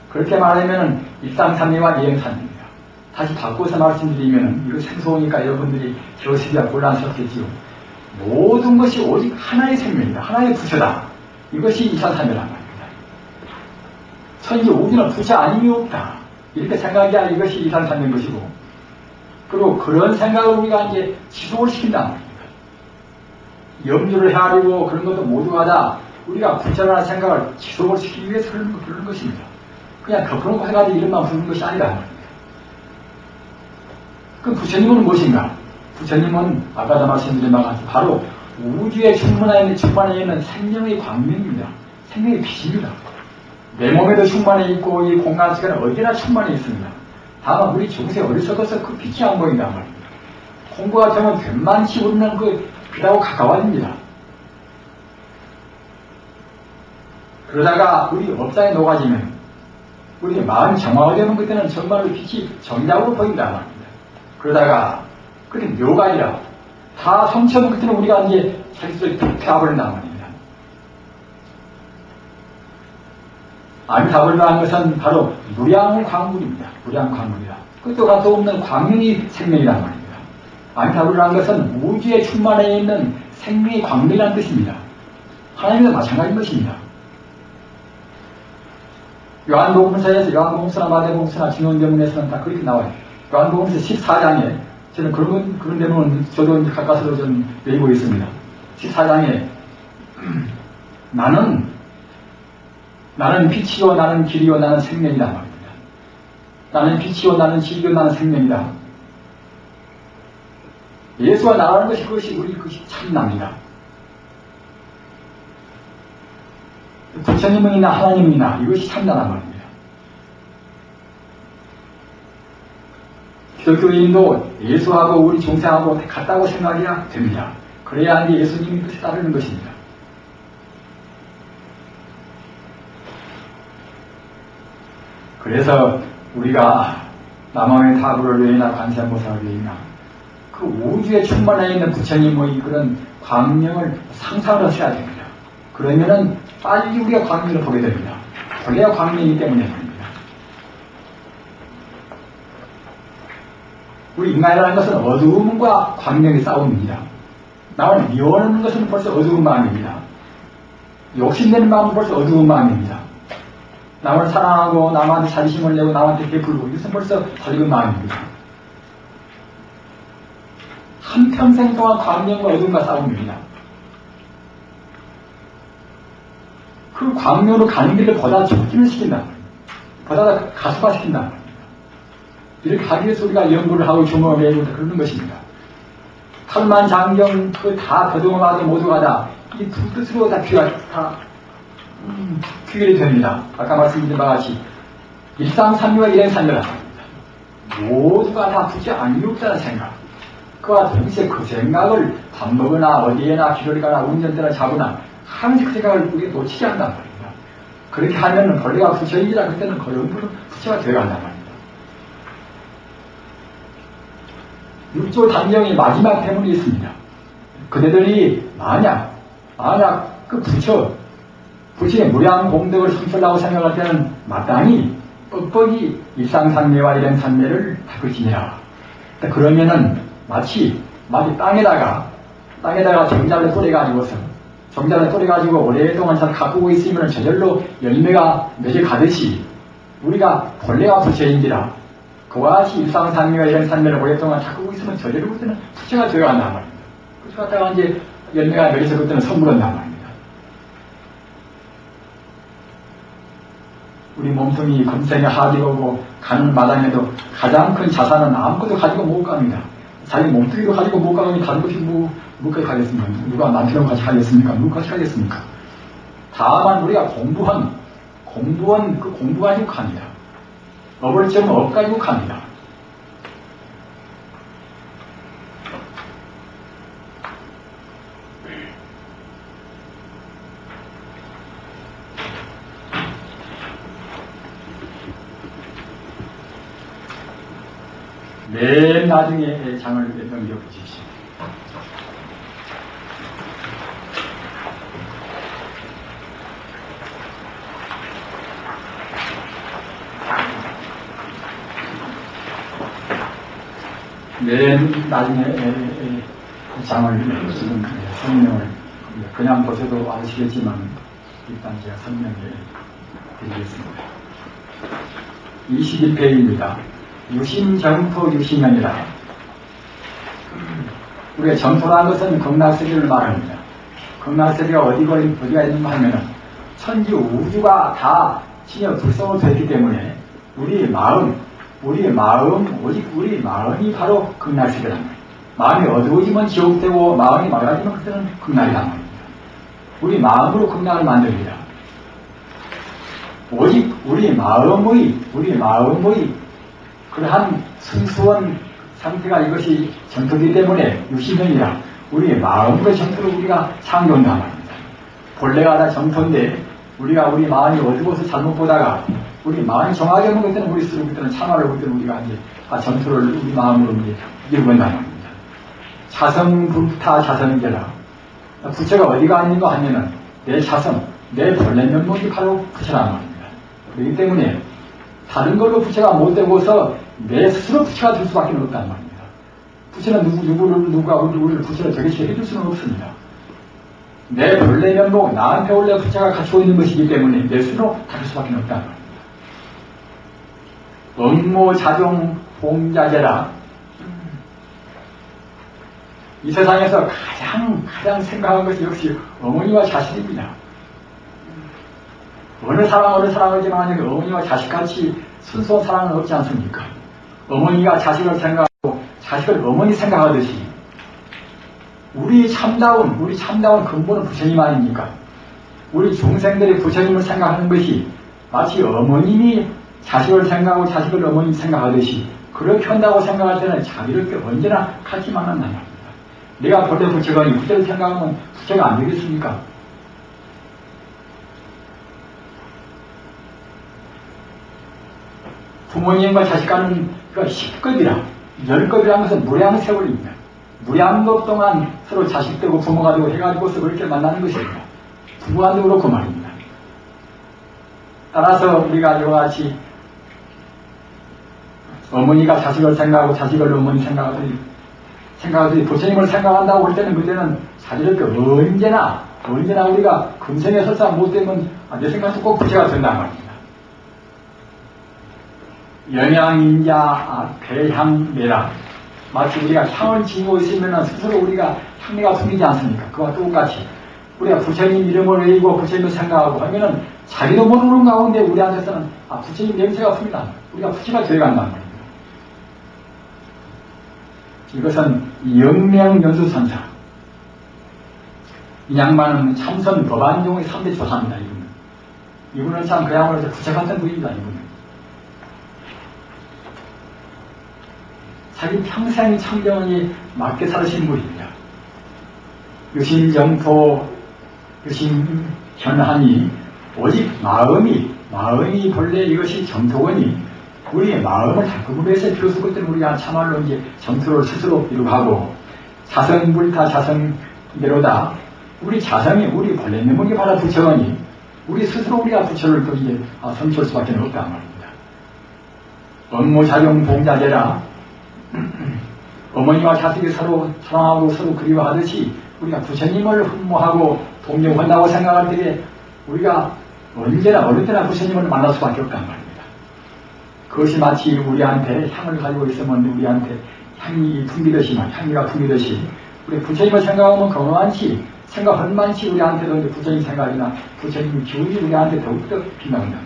그렇게 말하면 일상산매와 일행산매입니다. 다시 바꿔서 말씀드리면 이거 생소하니까 여러분들이 기억하기가 곤란스럽겠지요. 모든 것이 오직 하나의 생명이다. 하나의 부처다. 이것이 일상산매란 말입니다. 천지 우주는 부처 아님이 없다. 이렇게 생각해야 이것이 일상산매인 것이고, 그리고 그런 생각을 우리가 이제 지속을 시킨단 말입니다. 염주를 헤아리고 그런 것도 모두가 다 우리가 부처라는 생각을 지속을 시키기 위해서 그러는 것입니다. 그냥 덮어놓고 해가지고 이름만 부르는 것이 아니라 말입니다. 그 부처님은 무엇인가? 부처님은 아까도 말씀드린 바와 같이 바로 우주에 충만해 있는 생명의 광명입니다. 생명의 빛입니다. 내 몸에도 충만해 있고 이 공간 시간에 어디나 충만해 있습니다. 다만 우리 중세 어리석어서 그 빛이 안 보인단 말입니다. 공부가 되면 웬만치 우리는 그 빛하고 가까워집니다. 그러다가 우리 업장에 녹아지면 우리 마음이 정화되는 그때는 정말로 빛이 정작으로 보인단 말입니다. 그러다가 그게 묘가 아니라 다 성취하는 그때는 우리가 이제 자기들이 펴버린단 말입니다. 아미타불라는 것은 바로 무량의 광물입니다. 무량 광물이다. 끝도 같도 없는 광명이 생명이란 말입니다. 아미타불라는 것은 우주에 충만해 있는 생명의 광명이라는 뜻입니다. 하나님도 마찬가지인 것입니다. 요한복음서에서 요한복음서나 마태복음서나 증언대문에서는 다 그렇게 나와요. 요한복음서 14장에 저는 그런 대목은 저도 이제 가까스로 좀 외우고 있습니다. 14장에 나는 빛이요 나는 길이요 나는 생명이다 말입니다. 나는 빛이요 나는 진리요 나는 생명이다. 예수가 나라는 것이 그것이 우리 그것이 참납니다. 부처님이나 하나님이나 이것이 참나란 말입니다. 기독교인도 예수하고 우리 중생하고 같다고 생각해야 됩니다. 그래야 이제 예수님의 뜻에 따르는 것입니다. 그래서 우리가 남왕의 타부를 외이나 관세음보살을 외이나 그 우주에 충만해 있는 부처님의 그런 광명을 상상을 하셔야 됩니다. 그러면은 빨리 우리가 광명을 보게 됩니다. 그래야 광명이기 때문에 말입니다. 우리 인간이라는 것은 어두움과 광명의 싸움입니다. 남을 미워하는 것은 벌써 어두운 마음입니다. 욕심내는 마음은 벌써 어두운 마음입니다. 남을 사랑하고 남한테 자비심을 내고 남한테 베풀고 이것은 벌써 밝은 마음입니다. 한평생 동안 광명과 어둠과 싸움입니다. 그 광명으로 가는 길을 보다 촉진을 시킨다. 보다 가속화시킨다. 이렇게 하기 위해서 우리가 연구를 하고 경험을 해보고 그러는 것입니다. 탈만 장경 그 다 거두어마도 모두가 다 이 두 뜻으로 다 귀결이 됩니다. 아까 말씀드린 바와 같이 일상산묘와 일행산묘라 모두가 다 부처 아니없다는 생각. 그와 동시에 그 생각을 밥 먹으나 어디에나 길을 가나 운전대나 자거나 항상 그 생각을 우리가 놓치지 않는단 말입니다. 그렇게 하면은 본래가 부처이라 그때는 거의 부처가 되어간단 말입니다. 육조 단정의 마지막 대문이 있습니다. 그대들이 만약 그 부처의 무량 공덕을 성취하려고 생각할 때는 마땅히 뻑뻑이 일상산매와 일행산매를 닦으시니라. 그러면은 마치 땅에다가 정자를 뿌려가지고 오랫동안 잘 가꾸고 있으면 저절로 열매가 맺어 가듯이 우리가 본래가 부처인지라 그와 같이 일상산매와 일행산매를 오랫동안 가꾸고 있으면 저절로 그때는 부처가 되어간단 말입니다. 그래서 갖다가 이제 열매가 맺어서 그때는 선물한단 말입니다. 우리 몸통이 금생에 하디오고 가는 마당에도 가장 큰 자산은 아무것도 가지고 못 갑니다. 자기 몸뚱이도 가지고 못 가니 다른 것이 뭐까지 가겠습니까? 누가 남편하고 같이 가겠습니까? 누구 같이 가겠습니까? 다만 우리가 공부한 그 공부 가지고 갑니다. 업을 점 업 가지고 갑니다. 맨 나중에 장을 넘겨보십시오. 맨 나중에 장을 지금 설명을 그냥 보셔도 아시겠지만 일단 제가 설명해 드리겠습니다. 21페이지입니다. 유심정토 유심연이라. 우리가 정토라는 것은 극락세계를 말합니다. 극락세계가 어디가 있는가 하면은 천지 우주가 다 진여 불성으로 되었기 때문에 우리 마음, 오직 우리 마음이 바로 극락세계란 말이에요. 마음이 어두워지면 지옥되고 마음이 맑아지면 그때는 극락이란 말입니다. 우리 마음으로 극락을 만듭니다. 오직 우리 마음의 그러한 순수한 상태가 이것이 정토이기 때문에 유심연이라 우리 마음의 정토를 우리가 창조한단 말입니다. 본래가 다 정토인데 우리가 우리 마음이 어두워서 잘못 보다가 우리 마음이 정하게 하면 그때는 우리 스스로 그때는 참아를 볼 때는 우리가 이제 정토를 우리 마음으로 이제 이루건단 말입니다. 자성불타 자성이라 부처가 어디가 있는가 하면은 내 자성, 내 본래 면목이 바로 부처란 말입니다. 그렇기 때문에 다른 걸로 부처가 못 되고서 내 스스로 부처가 될 수밖에 없단 말입니다. 부처는 누가 우리를 부처를 되게 해줄 수는 없습니다. 내 본래 면목, 나한테 원래 부처가 갖추고 있는 것이기 때문에 내 스스로 다를 수밖에 없단 말입니다. 업모자종 홍자제라. 이 세상에서 가장 생각한 것이 역시 어머니와 자식입니다. 어느 사랑을 지나가는 어머니와 자식같이 순수한 사랑은 없지 않습니까? 어머니가 자식을 생각하고 자식을 어머니 생각하듯이 우리 참다운 근본은 부처님 아닙니까? 우리 중생들이 부처님을 생각하는 것이 마치 어머님이 자식을 생각하고 자식을 어머님 생각하듯이 그렇게 한다고 생각할 때는 자기를 언제나 같이 만난단 말입니다. 내가 본래 부처가 이 부처를 생각하면 부처가 안 되겠습니까? 부모님과 자식 간은 10급이라 10급이라는 것은 무량세월입니다. 무량급 동안 서로 자식 되고 부모가 되고 해가지고서 그렇게 만나는 것입니다. 부부간도 그렇고 말입니다. 따라서 우리가 이와 같이 어머니가 자식을 생각하고 자식을 어머니 생각하더니 부처님을 생각한다고 할 때는 그때는 자기를 언제나 우리가 금생에 설사 못되면 내 생각도 꼭 부처가 된단 말입니다. 영양인자 배향매라. 마치 우리가 향을 지니고 있으면 스스로 우리가 향내가 풍기지 않습니까? 그와 똑같이 우리가 부처님 이름을 외우고 부처님을 생각하고 하면은 자기도 모르는 가운데 우리한테서는 부처님 냄새가 풍긴다. 우리가 부처가 되어간단 말입니다. 이것은 영명연수선사. 이 양반은 참선 법안종의 3대 조사입니다. 이분은 참 그야말로 부처 같은 분입니다. 이분은 자기 평생 청정원이 맞게 살으신 분입니다. 유신정토, 유신현한이 오직 마음이 본래 이것이 정토원이 우리의 마음을 바꾸면서 비로소 그때 우리가 참말로 이제 정토를 스스로 이루고 자성불타 자성대로다. 우리 자성이 우리 본래 내문이 바로 부처원이 우리 스스로 우리가 부처를 또 이제 성취할 수밖에 없단 말입니다. 업무작용 동자제라. 어머니와 자식이 서로 사랑하고 서로 그리워하듯이 우리가 부처님을 흠모하고 동경한다고 생각할 때에 우리가 언제나 어느 때나 부처님을 만날 수밖에 없단 말입니다. 그것이 마치 우리한테 향을 가지고 있으면 우리한테 향이 풍기듯이 향기가 풍기듯이 우리 부처님을 생각하면 건강한지 생각 얼만치 우리한테도 이제 부처님 생각이나 부처님 기운이 우리한테 더욱더 빛나온다.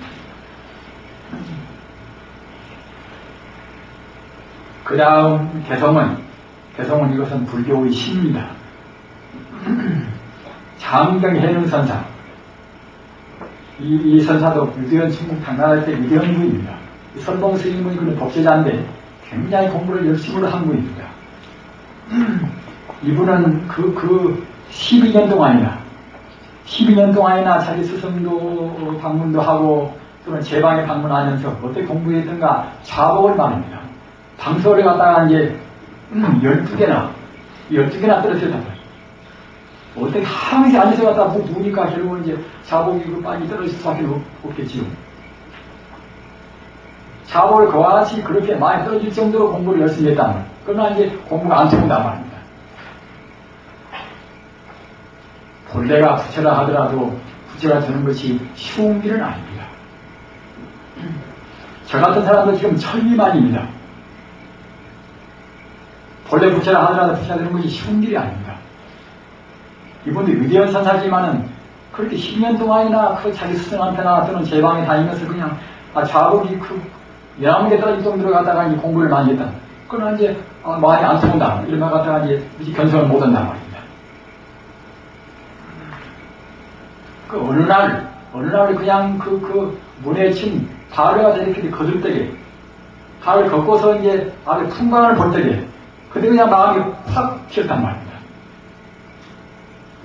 그 다음 개성은 이것은 불교의 신입니다. 장경해능 선사. 이 선사도 유대현 중국 당나라 때 유대현 분입니다. 선봉 스님은 그는 독재자인데 굉장히 공부를 열심히 한 분입니다. 이분은 그 12년 동안이나 자기 스승도 방문도 하고 또는 제 방에 방문하면서 어떻게 공부했던가 자복을 말합니다. 방소를 갖다가 이제 12개나 떨어뜨렸단 어떻게 항상 앉아서 갖다 누우니까 결국은 이제 자복이 빨리 떨어질 수밖에 없겠지요. 자복을 그와 같이 그렇게 많이 떨어질 정도로 공부를 열심히 했다면 그러나 이제 공부가 안 통한단 말입니다. 본래가 부처라 하더라도 부처가 되는 것이 쉬운 일은 아닙니다. 저 같은 사람도 지금 천리만입니다. 본래 부처라 하더라도 부처가 되는 것이 쉬운 일이 아닙니다. 이분도 유대현 선사지만은 그렇게 10년 동안이나 그 자기 스승한테나 또는 제 방에 다니면서 그냥 자복이 여러 개 떨어질 정도로 갖다가 이제 공부를 많이 했다. 그러나 이제 많이 안 통한다. 이런 말 갖다가 이제 견성을 못 한단 말입니다. 어느 날 그냥 문에 친 발을 이렇게 거들때게 발을 걷고서 이제 아래 풍광을 볼 때게 그때 그냥 마음이 확 튀었단 말입니다.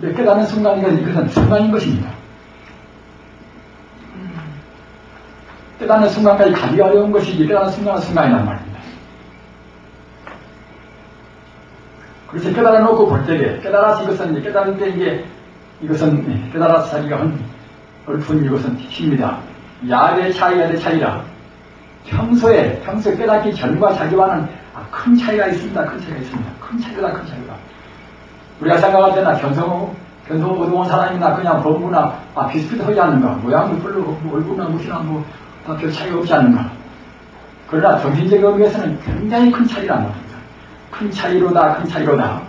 깨닫는 순간이건 순간인 것입니다. 깨닫는 순간까지 가기 어려운 것이지 깨닫는 순간은 순간이란 말입니다. 그래서 깨달아 놓고 볼 때에 깨달아서 이것은 이제 깨달을 때 이것은 깨달아서 자기가 얼픈 이것은 힘입니다. 야의 차이라 평소에 깨닫기 전과 자기와는 큰 차이가 있습니다. 큰 차이다. 우리가 생각할 때나 견성 어두운 사람이나 그냥 범부나 비슷비슷하지 않는가. 모양도 별로 얼굴이나 무시나 별 차이가 없지 않는가. 그러나 정신적 의미에서는 굉장히 큰 차이란 말입니다. 큰 차이로다.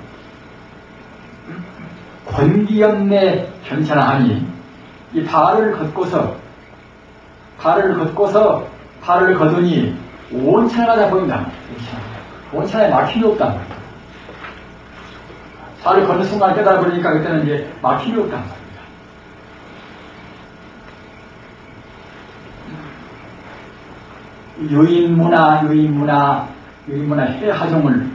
권기연내 견천하니 이 발을 걷으니 온 천하가 다 보인다. 온 천하에 막힘이 없단 말이야. 발을 걷는 순간 깨달아버리니까 그때는 이제 막힘이 없단 말입니다. 유인문화 해하종을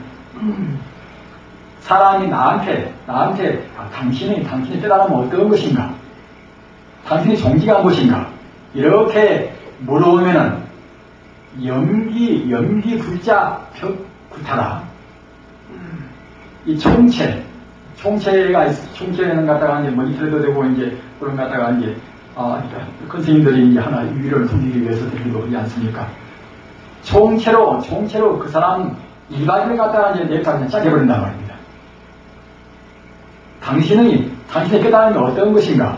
사람이 나한테 당신이 깨달으면 어떤 것인가? 당신이 종지가 무엇인가? 이렇게 물어오면은 염기 불자 벽구타라. 이 총체는 갖다가 이제 머리털도 되고 이제 그런 갖다가 이제 큰 스님들이 이제 하나 위를 숨기기 위해서 드리고 그러지 않습니까? 총체로 그 사람 이바지를 갖다가 이제 내가 그냥 짜게버린단 말입니다. 당신의 깨달음이 어떤 것인가?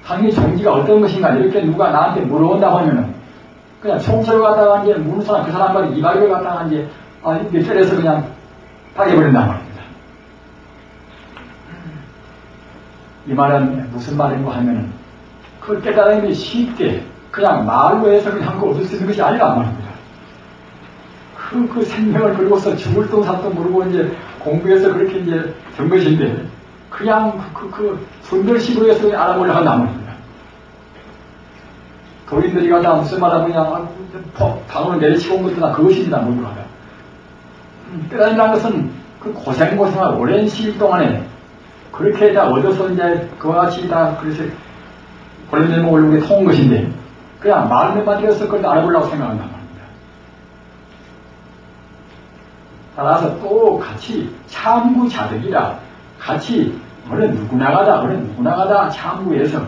당신의 종지가 어떤 것인가? 이렇게 누가 나한테 물어온다고 하면은 그냥 총체로 갖다가 이제 묻는 사람, 그 사람과 이바지를 갖다가 이제 때려서 그냥 파괴버린단 말입니다. 이 말은 무슨 말인가 하면은 그 깨달음이 쉽게 그냥 말로 해서 그냥 얻을 수 있는 것이 아니란 말입니다. 그 생명을 걸고서 죽을 똥 샀똥 모르고 이제 공부해서 그렇게 이제 된 것인데 그냥 분별식으로 해서 알아보려고 한단 말입니다. 도인들이 가다 무슨 말하면 그냥 강으로 내리치고 온 것도 다 그것입니다. 모두가 다. 때라는 것은 그 고생한 오랜 시일 동안에 그렇게 다 얻어서 이제 그와 같이 다 그래서 본래대목을 우리가 통한 것인데 그냥 말 몇 마디였을 걸 알아보려고 생각한단 말입니다. 따라서 또 같이 참구자득이라 같이 어느 누구나가다 참구해서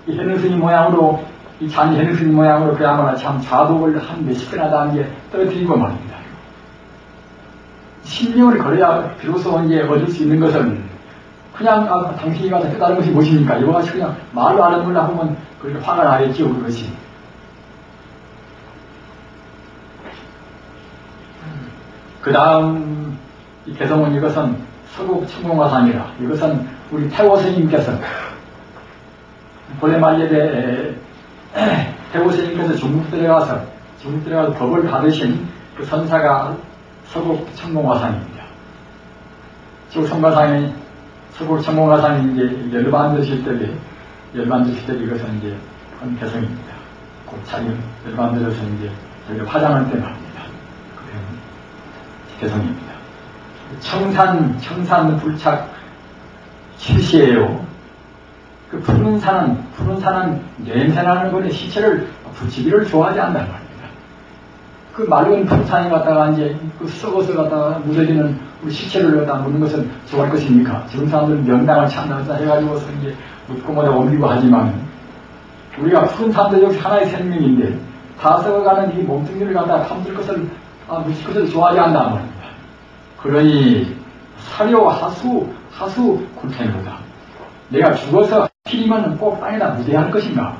이 현승이 모양으로 이 잔 현승이 모양으로 그야말로 참 좌독을 한 몇십 개나 다 이제 떨어뜨리고 말입니다. 신명을 걸어야 비로소 이제 얻을 수 있는 것은 그냥 당신이 가서 깨달은 것이 무엇입니까? 이거 같이 그냥 말로 알아보려고 하면 그렇게 화가 나겠죠, 그것이. 그 다음 이 개성은 이것은 서국 천공화산이라 이것은 우리 태호 스님께서 본래 말년에 태호 스님께서 중국 들어가서 법을 받으신 그 선사가 서국 천공화산입니다. 서국 천공화산이 이제 열반 드실 때 이것은 이제 한 개성입니다. 곧 자기 열반 들어서 이제 화장할 때 말입니다. 개성입니다. 청산 불착 실시예요. 그 푸른 산은 냄새나는 것에 시체를 붙이기를 좋아하지 않는단 말입니다. 그 맑은 푸른산에 갔다가 이제 그 썩어서 갔다가 묻어지는 우리 시체를 갖다 묻는 것은 좋아할 것입니까? 지금 사람들은 명당을 찾는다 해가지고서 이제 묻고 뭐다 옮기고 하지만 우리가 푸른 산도 역시 하나의 생명인데 다 썩어가는 이 몸뚱이를 갖다가 탐질 것을 묻힐 것을 좋아하지 않는단 말입니다. 그러니 사료 하수 굴탱이로다. 내가 죽어서 피리면 꼭 땅에다 묻어야 할 것인가?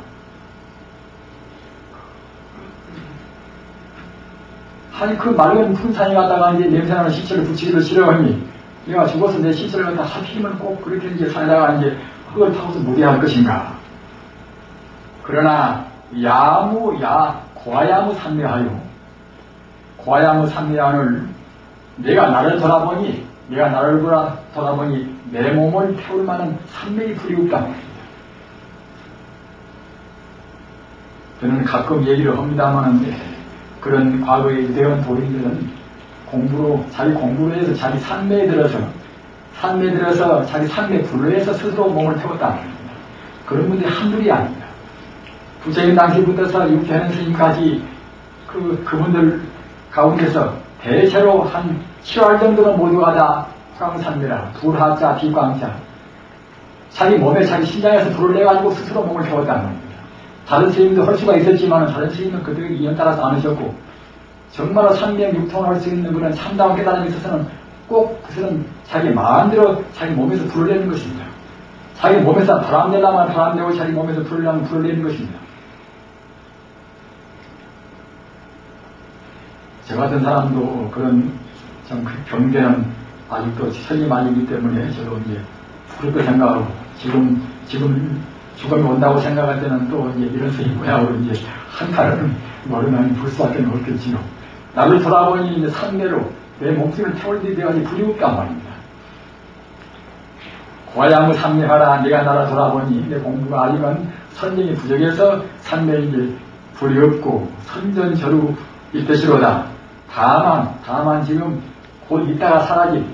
아니 그 맑은 푸른 산에 갔다가 이제 냄새나는 시체를 붙이기를 싫어하니 내가 죽어서 내 시체를 갖다 하필이면 꼭 그렇게 이제 산에다가 이제 흙을 타고서 묻어야 할 것인가? 그러나 고아야무 삼매하를 내가 나를 돌아보니 내 몸을 태울 만한 삼매의 불이 없다. 저는 가끔 얘기를 합니다만 그런 과거에 유대원 도인들은 자기 공부로 해서 자기 산매에 들어서 자기 산매 불로 해서 스스로 몸을 태웠다. 그런 분들이 한둘이 아닙니다. 부처님 당시부터서 육태하는 스님까지 그분들 가운데서 대체로 한 7월 정도는 모두가 다 후광산매라 불하자 비광자 자기 몸에 자기 신장에서 불을 내가지고 스스로 몸을 태웠다는 겁니다. 다른 스님도 할 수가 있었지만 다른 스님은 그들의 인연 따라서 안 하셨고 정말로 삼명육통을 할 수 있는 그런 참다운 깨달음에 있어서는 꼭 그것은 자기 마음대로 자기 몸에서 불을 내는 것입니다. 자기 몸에서 바람 내려면 바람 내고 자기 몸에서 불을 내면 불을 내는 것입니다. 저 같은 사람도 그런 좀 경계는 아직도 선이 많이기 때문에 저도 이제 그렇게 생각하고 지금 죽음이 온다고 생각할 때는 또 이제 이런 스님 모양으로 이제 한 칼은 모르면 불 수밖에 없겠지요. 나를 돌아보니 이제 산대로 내 몸뚱이를 태울 때 돼가지고 불이 없단 말입니다. 고야무 삼매하라 내가 나를 돌아보니 내 공부가 아직은 선정이 부족해서 산매에 이제 불이 없고 선전저루 이뜻이로다. 다만 지금 곧 이따가 사라질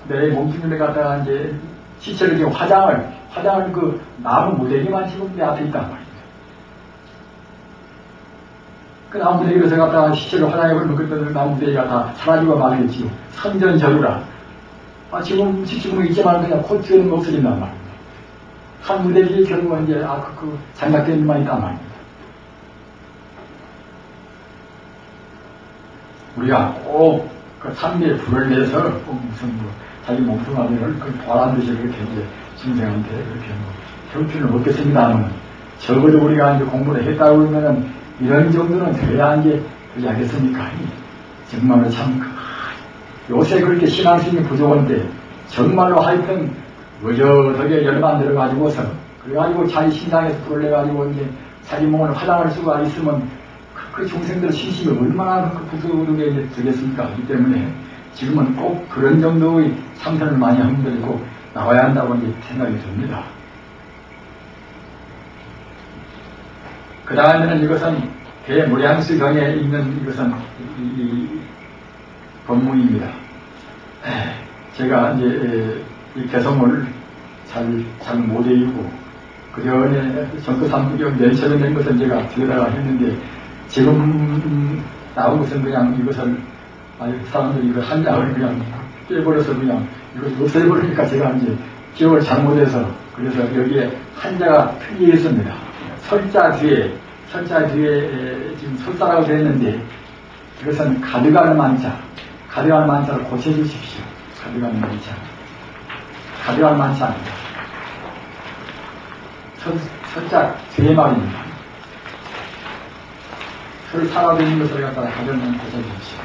내 몸뚱이를 갖다가 이제 시체를 지금 화장을 그 나무 무대기만 지금 내 앞에 있단 말입니다. 그 나무 무대기를 갖다가 시체를 화장해 버리면 그때 나무 무대기가 다 사라지고 말겠지요. 선전저루라. 지금 있지만 그냥 곧 뒤에는 없어진단 말입니다. 한 무대기에 결국은 이제 장작된 일만 있단 말입니다. 우리가 꼭 그 삼매에 불을 내서 무슨 자기 몸뚱아리를 보란 듯이 그렇게 이제 중생한테 그렇게 형편을 먹겠습니다만 적어도 우리가 이제 공부를 했다고 그러면은 이런 정도는 돼야 이제 그러지 않겠습니까? 정말로 참 요새 그렇게 신앙심이 부족한데 정말로 하여튼 어저덕에 열만 들어가지고서 그래가지고 자기 신당에서 불을 내가지고 이제 자기 몸을 화장할 수가 있으면 그 중생들의 신심이 얼마나 부족하게 되겠습니까? 그렇기 때문에 지금은 꼭 그런 정도의 상태를 많이 흔들고 나와야 한다고 생각이 듭니다. 그 다음에는 이것은 대무량수경에 있는 이것은 법무입니다. 제가 이제 이 개성을 잘 못 외우고 그 전에 전교 3부경 연체를 낸 것은 제가 뒤에다가 했는데 지금 나온 것은 그냥 이것을 사람들이 이거 한 장을 그냥 빼버려서 그냥 이걸 없애버리니까 제가 이제 기억을 잘못해서 그래서 여기에 한자가 틀려 있습니다. 설자 뒤에 지금 설자라고 되어 있는데 그것은 가득한 만자, 가득한 만자를 고쳐주십시오. 가득한 만자. 가득한 만자 아닙니다. 설자 뒤에 말입니다. 설사라고 있는 것을 갖다가 가득한 고쳐주십시오.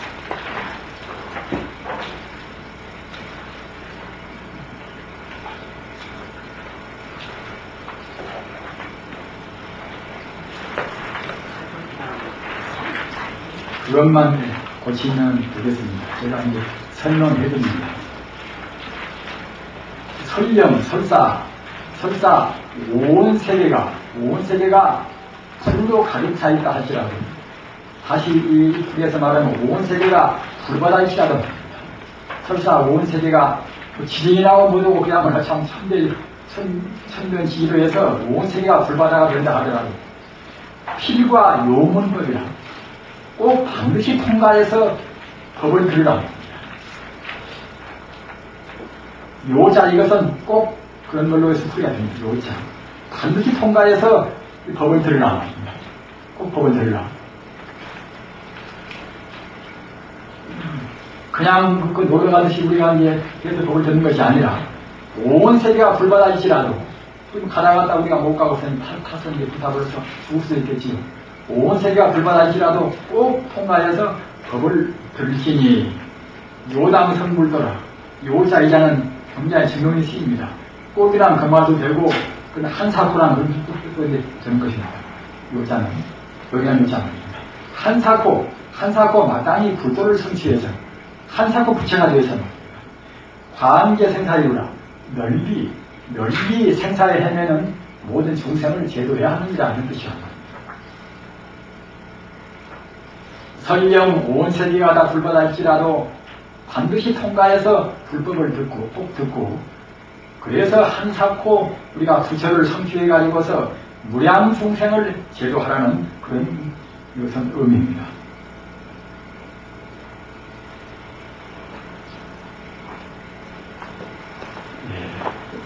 그것만 고치면 되겠습니다. 제가 이제 설명해 드립니다. 설령, 설사, 온 세계가 불로 가득 차 있다 하시라도, 다시 이 불에서 말하면 온 세계가 불바다 있시라도, 설사 온 세계가 지진이 나고 뭐고 그야말로 참 천변지기로해서 온 세계가 불바다가 된다 하더라도, 필과 요문법이라 꼭 반드시 통과해서 법을 들으라. 요자 이것은 꼭 그런 걸로 해서 풀이가 됩니다. 요자 반드시 통과해서 법을 들으라. 꼭 법을 들으라. 그냥 그 노력하듯이 우리가 이제 그래서 법을 듣는 것이 아니라 온 세계가 불바다이시라도 가다가 우리가 못 가고 타서 이제 부탁으로서 죽을 수 있겠지요. 온 세계가 불바다이시라도 꼭 통과해서 법을 들으시니 요당성불도라. 요자이자는 굉장히 증명의 시입니다. 꼭이란 금화도 되고 한사코라는 그런 뜻도 되는 것입니다. 요자는 요리한 요자입니다. 한사코 마땅히 불도를 성취해서 한사코 부처가 되어서 과한계 생사이루라. 널리 생사에 헤매는 모든 중생을 제도해야 합니다. 하는 뜻이옵니다. 설령 온 세계가 다 불바다일지라도 반드시 통과해서 불법을 꼭 듣고 그래서 한사코 우리가 부처를 성취해 가지고서 무량 중생을 제도하라는 그런 이것은 의미입니다.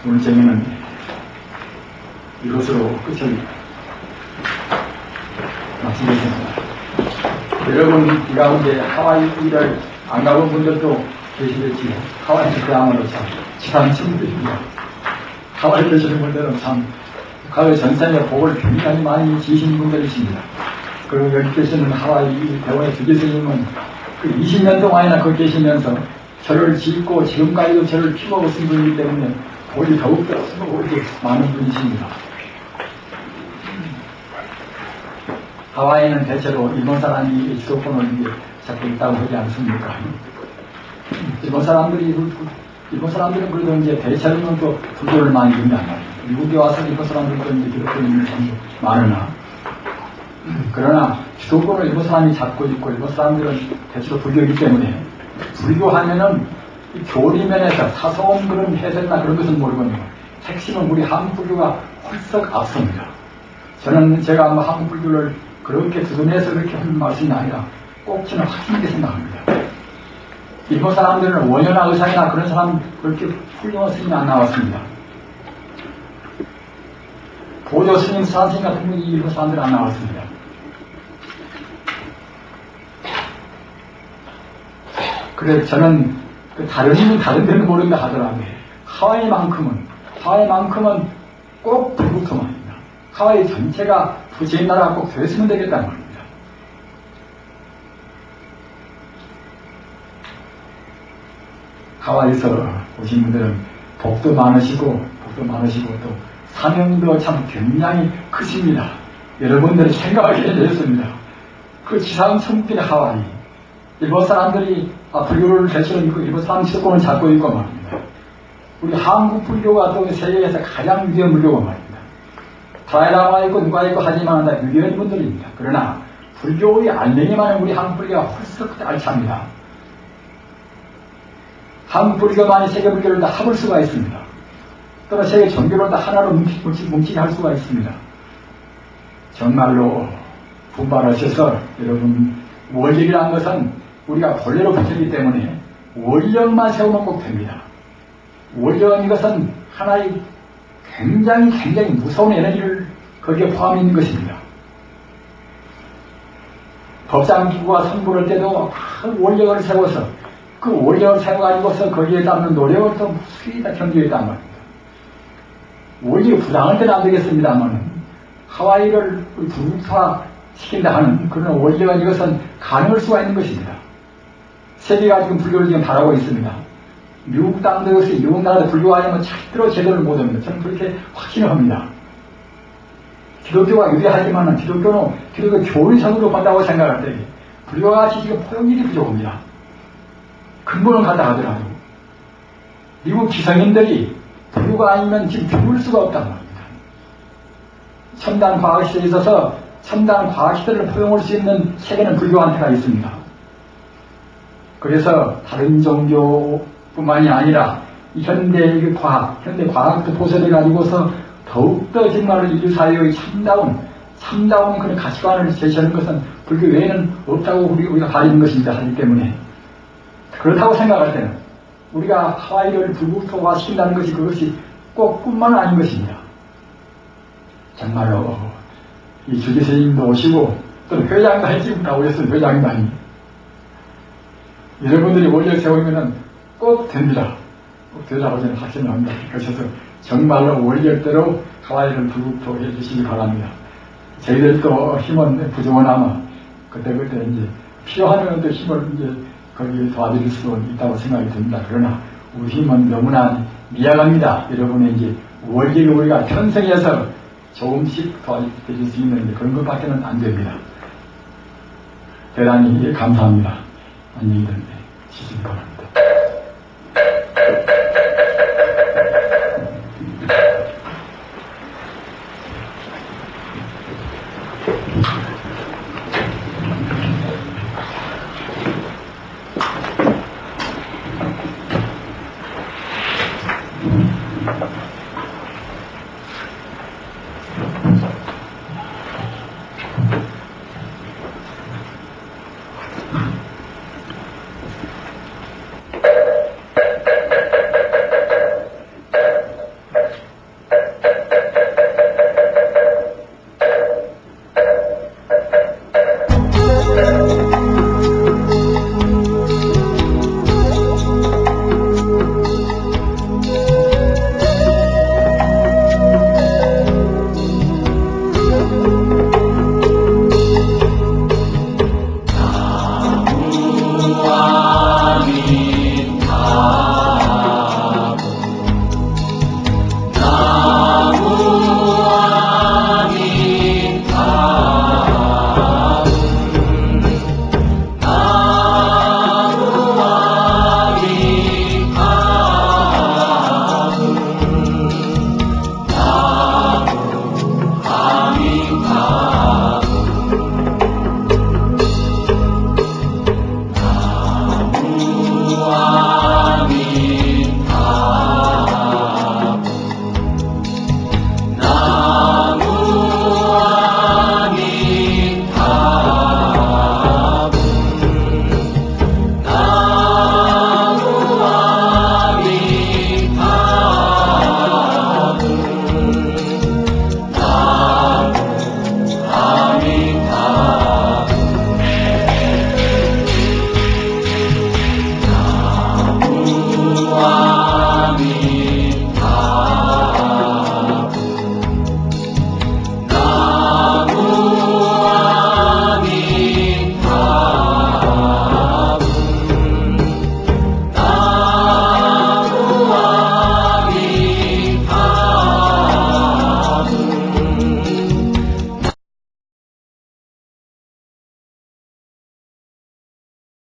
오늘 저녁은 이것으로 끝을 마치겠습니다. 여러분 이 가운데 하와이를 안 가본 분들도 계시겠지요. 하와이는 그야말로 참 지상 천국입니다. 하와이 계시는 분들은 참 가을 전생에 복을 굉장히 많이 지신 분들이십니다. 그리고 여기 계시는 하와이 대원의 주지스님은 그 20년 동안이나 거기 계시면서 절을 짓고 지금까지도 절을 피고 오신 분이기 때문에 복이 더욱더 많은 분이십니다. 하와이는 대체로 일본 사람이 주도권을 이제 잡고 있다고 하지 않습니까? 일본 사람들은 그래도 이제 대체로는 또 불교를 많이 믿는단 말이에요. 미국에 와서 일본 사람들도 이제 기독교 믿는 사람도 많으나, 그러나 주도권을 일본 사람이 잡고 있고, 일본 사람들은 대체로 불교이기 때문에, 불교하면은 교리면에서 사소한 그런 해석이나 그런 것은 모르거든요. 핵심은 우리 한국 불교가 헐썩 앞섭니다. 제가 아마 한국 불교를 그렇게 두둔해서 그렇게 하는 말씀이 아니라 꼭 저는 확실하게 생각합니다. 일본 사람들은 원효나 의상이나 그런 사람 그렇게 훌륭한 스님이 안 나왔습니다. 보조 스님, 사스님 같은 분이 일본 사람들은 안 나왔습니다. 그래서 저는 다른 데는 모른다 하더라고요. 하와이만큼은 꼭 불국토만입니다. 하와이 전체가 부처의 나라가 꼭 됐으면 되겠다는 말입니다. 하와이에서 오신 분들은 복도 많으시고 또 사명도 참 굉장히 크십니다. 여러분들이 생각하기에 되었습니다. 그 지상 천국의 하와이, 일본 사람들이 불교를 대체로 믿고 일본 사람 주도권을 잡고 있고 말입니다. 우리 한국 불교가 또 세계에서 가장 위대한 불교가 말입니다. 다이라마 있고 누가 있고 하지만 다 위대한 분들입니다. 그러나 불교의 알맹이만은 우리 한국 불교가 헐썩 알차합니다. 한국 불교만이 세계 불교를 다 합을 수가 있습니다. 또는 세계 종교를 다 하나로 뭉치게 할 수가 있습니다. 정말로 분발하셔서 여러분, 원력이라는 것은 우리가 본래로 붙였기 때문에 원력만 세우면 꼭 됩니다. 원력은 이것은 하나의 굉장히 무서운 에너지를 거기에 포함해 있는 것입니다. 법상기구가 선고할 때도 원력을 세워서 그 원력을 세워가지고서 거기에 담는 노력을 또 무수히 다 경주했단 말입니다. 원력이 부당할 때는 안 되겠습니다만 하와이를 불국토화 시킨다 하는 그런 원력은 이것은 가능할 수가 있는 것입니다. 세계가 지금 불교를 지금 바라고 있습니다. 미국 땅도 역시 미국 나라도 불교가 아니면 절대로 제대로 못합니다. 저는 그렇게 확신을 합니다. 기독교가 유리하지만 기독교 교리성으로 본다고 생각할 때 불교가 같이 지금 포용력이 부족합니다. 근본을 갖다 하더라도 미국 기성인들이 불교가 아니면 지금 죽을 수가 없단 말입니다. 첨단 과학시대에 있어서 첨단 과학시대를 포용할 수 있는 세계는 불교한테가 있습니다. 그래서 다른 종교뿐만이 아니라 현대 과학도 보존해 가지고서 더욱더 정말로 인류 사회의 참다운 그런 가치관을 제시하는 것은 불교 외에는 없다고 우리가 가리는 것입니다. 하기 때문에 그렇다고 생각할 때는 우리가 하와이를 불국토화 시킨다는 것이 그것이 꼭 뿐만 아닌 것입니다. 정말로 이 주지스님도 오시고 또는 회장단이 지금 다 오셨어요. 회장단이 여러분들이 원력 세우면은 꼭 됩니다. 꼭 되라고 저는 확신을 합니다. 그래서 정말로 원력대로 하와이를 불국토해 주시기 바랍니다. 저희들도 힘은 부족하나마 그때 이제 필요하면 또 힘을 이제 거기에 도와드릴 수 있다고 생각이 듭니다. 그러나 우리 힘은 너무나 미약합니다. 여러분의 이제 원력을 우리가 편성해서 조금씩 도와드릴 수 있는 그런 것밖에는 안 됩니다. 대단히 감사합니다. 안녕히 계시기 바랍니다.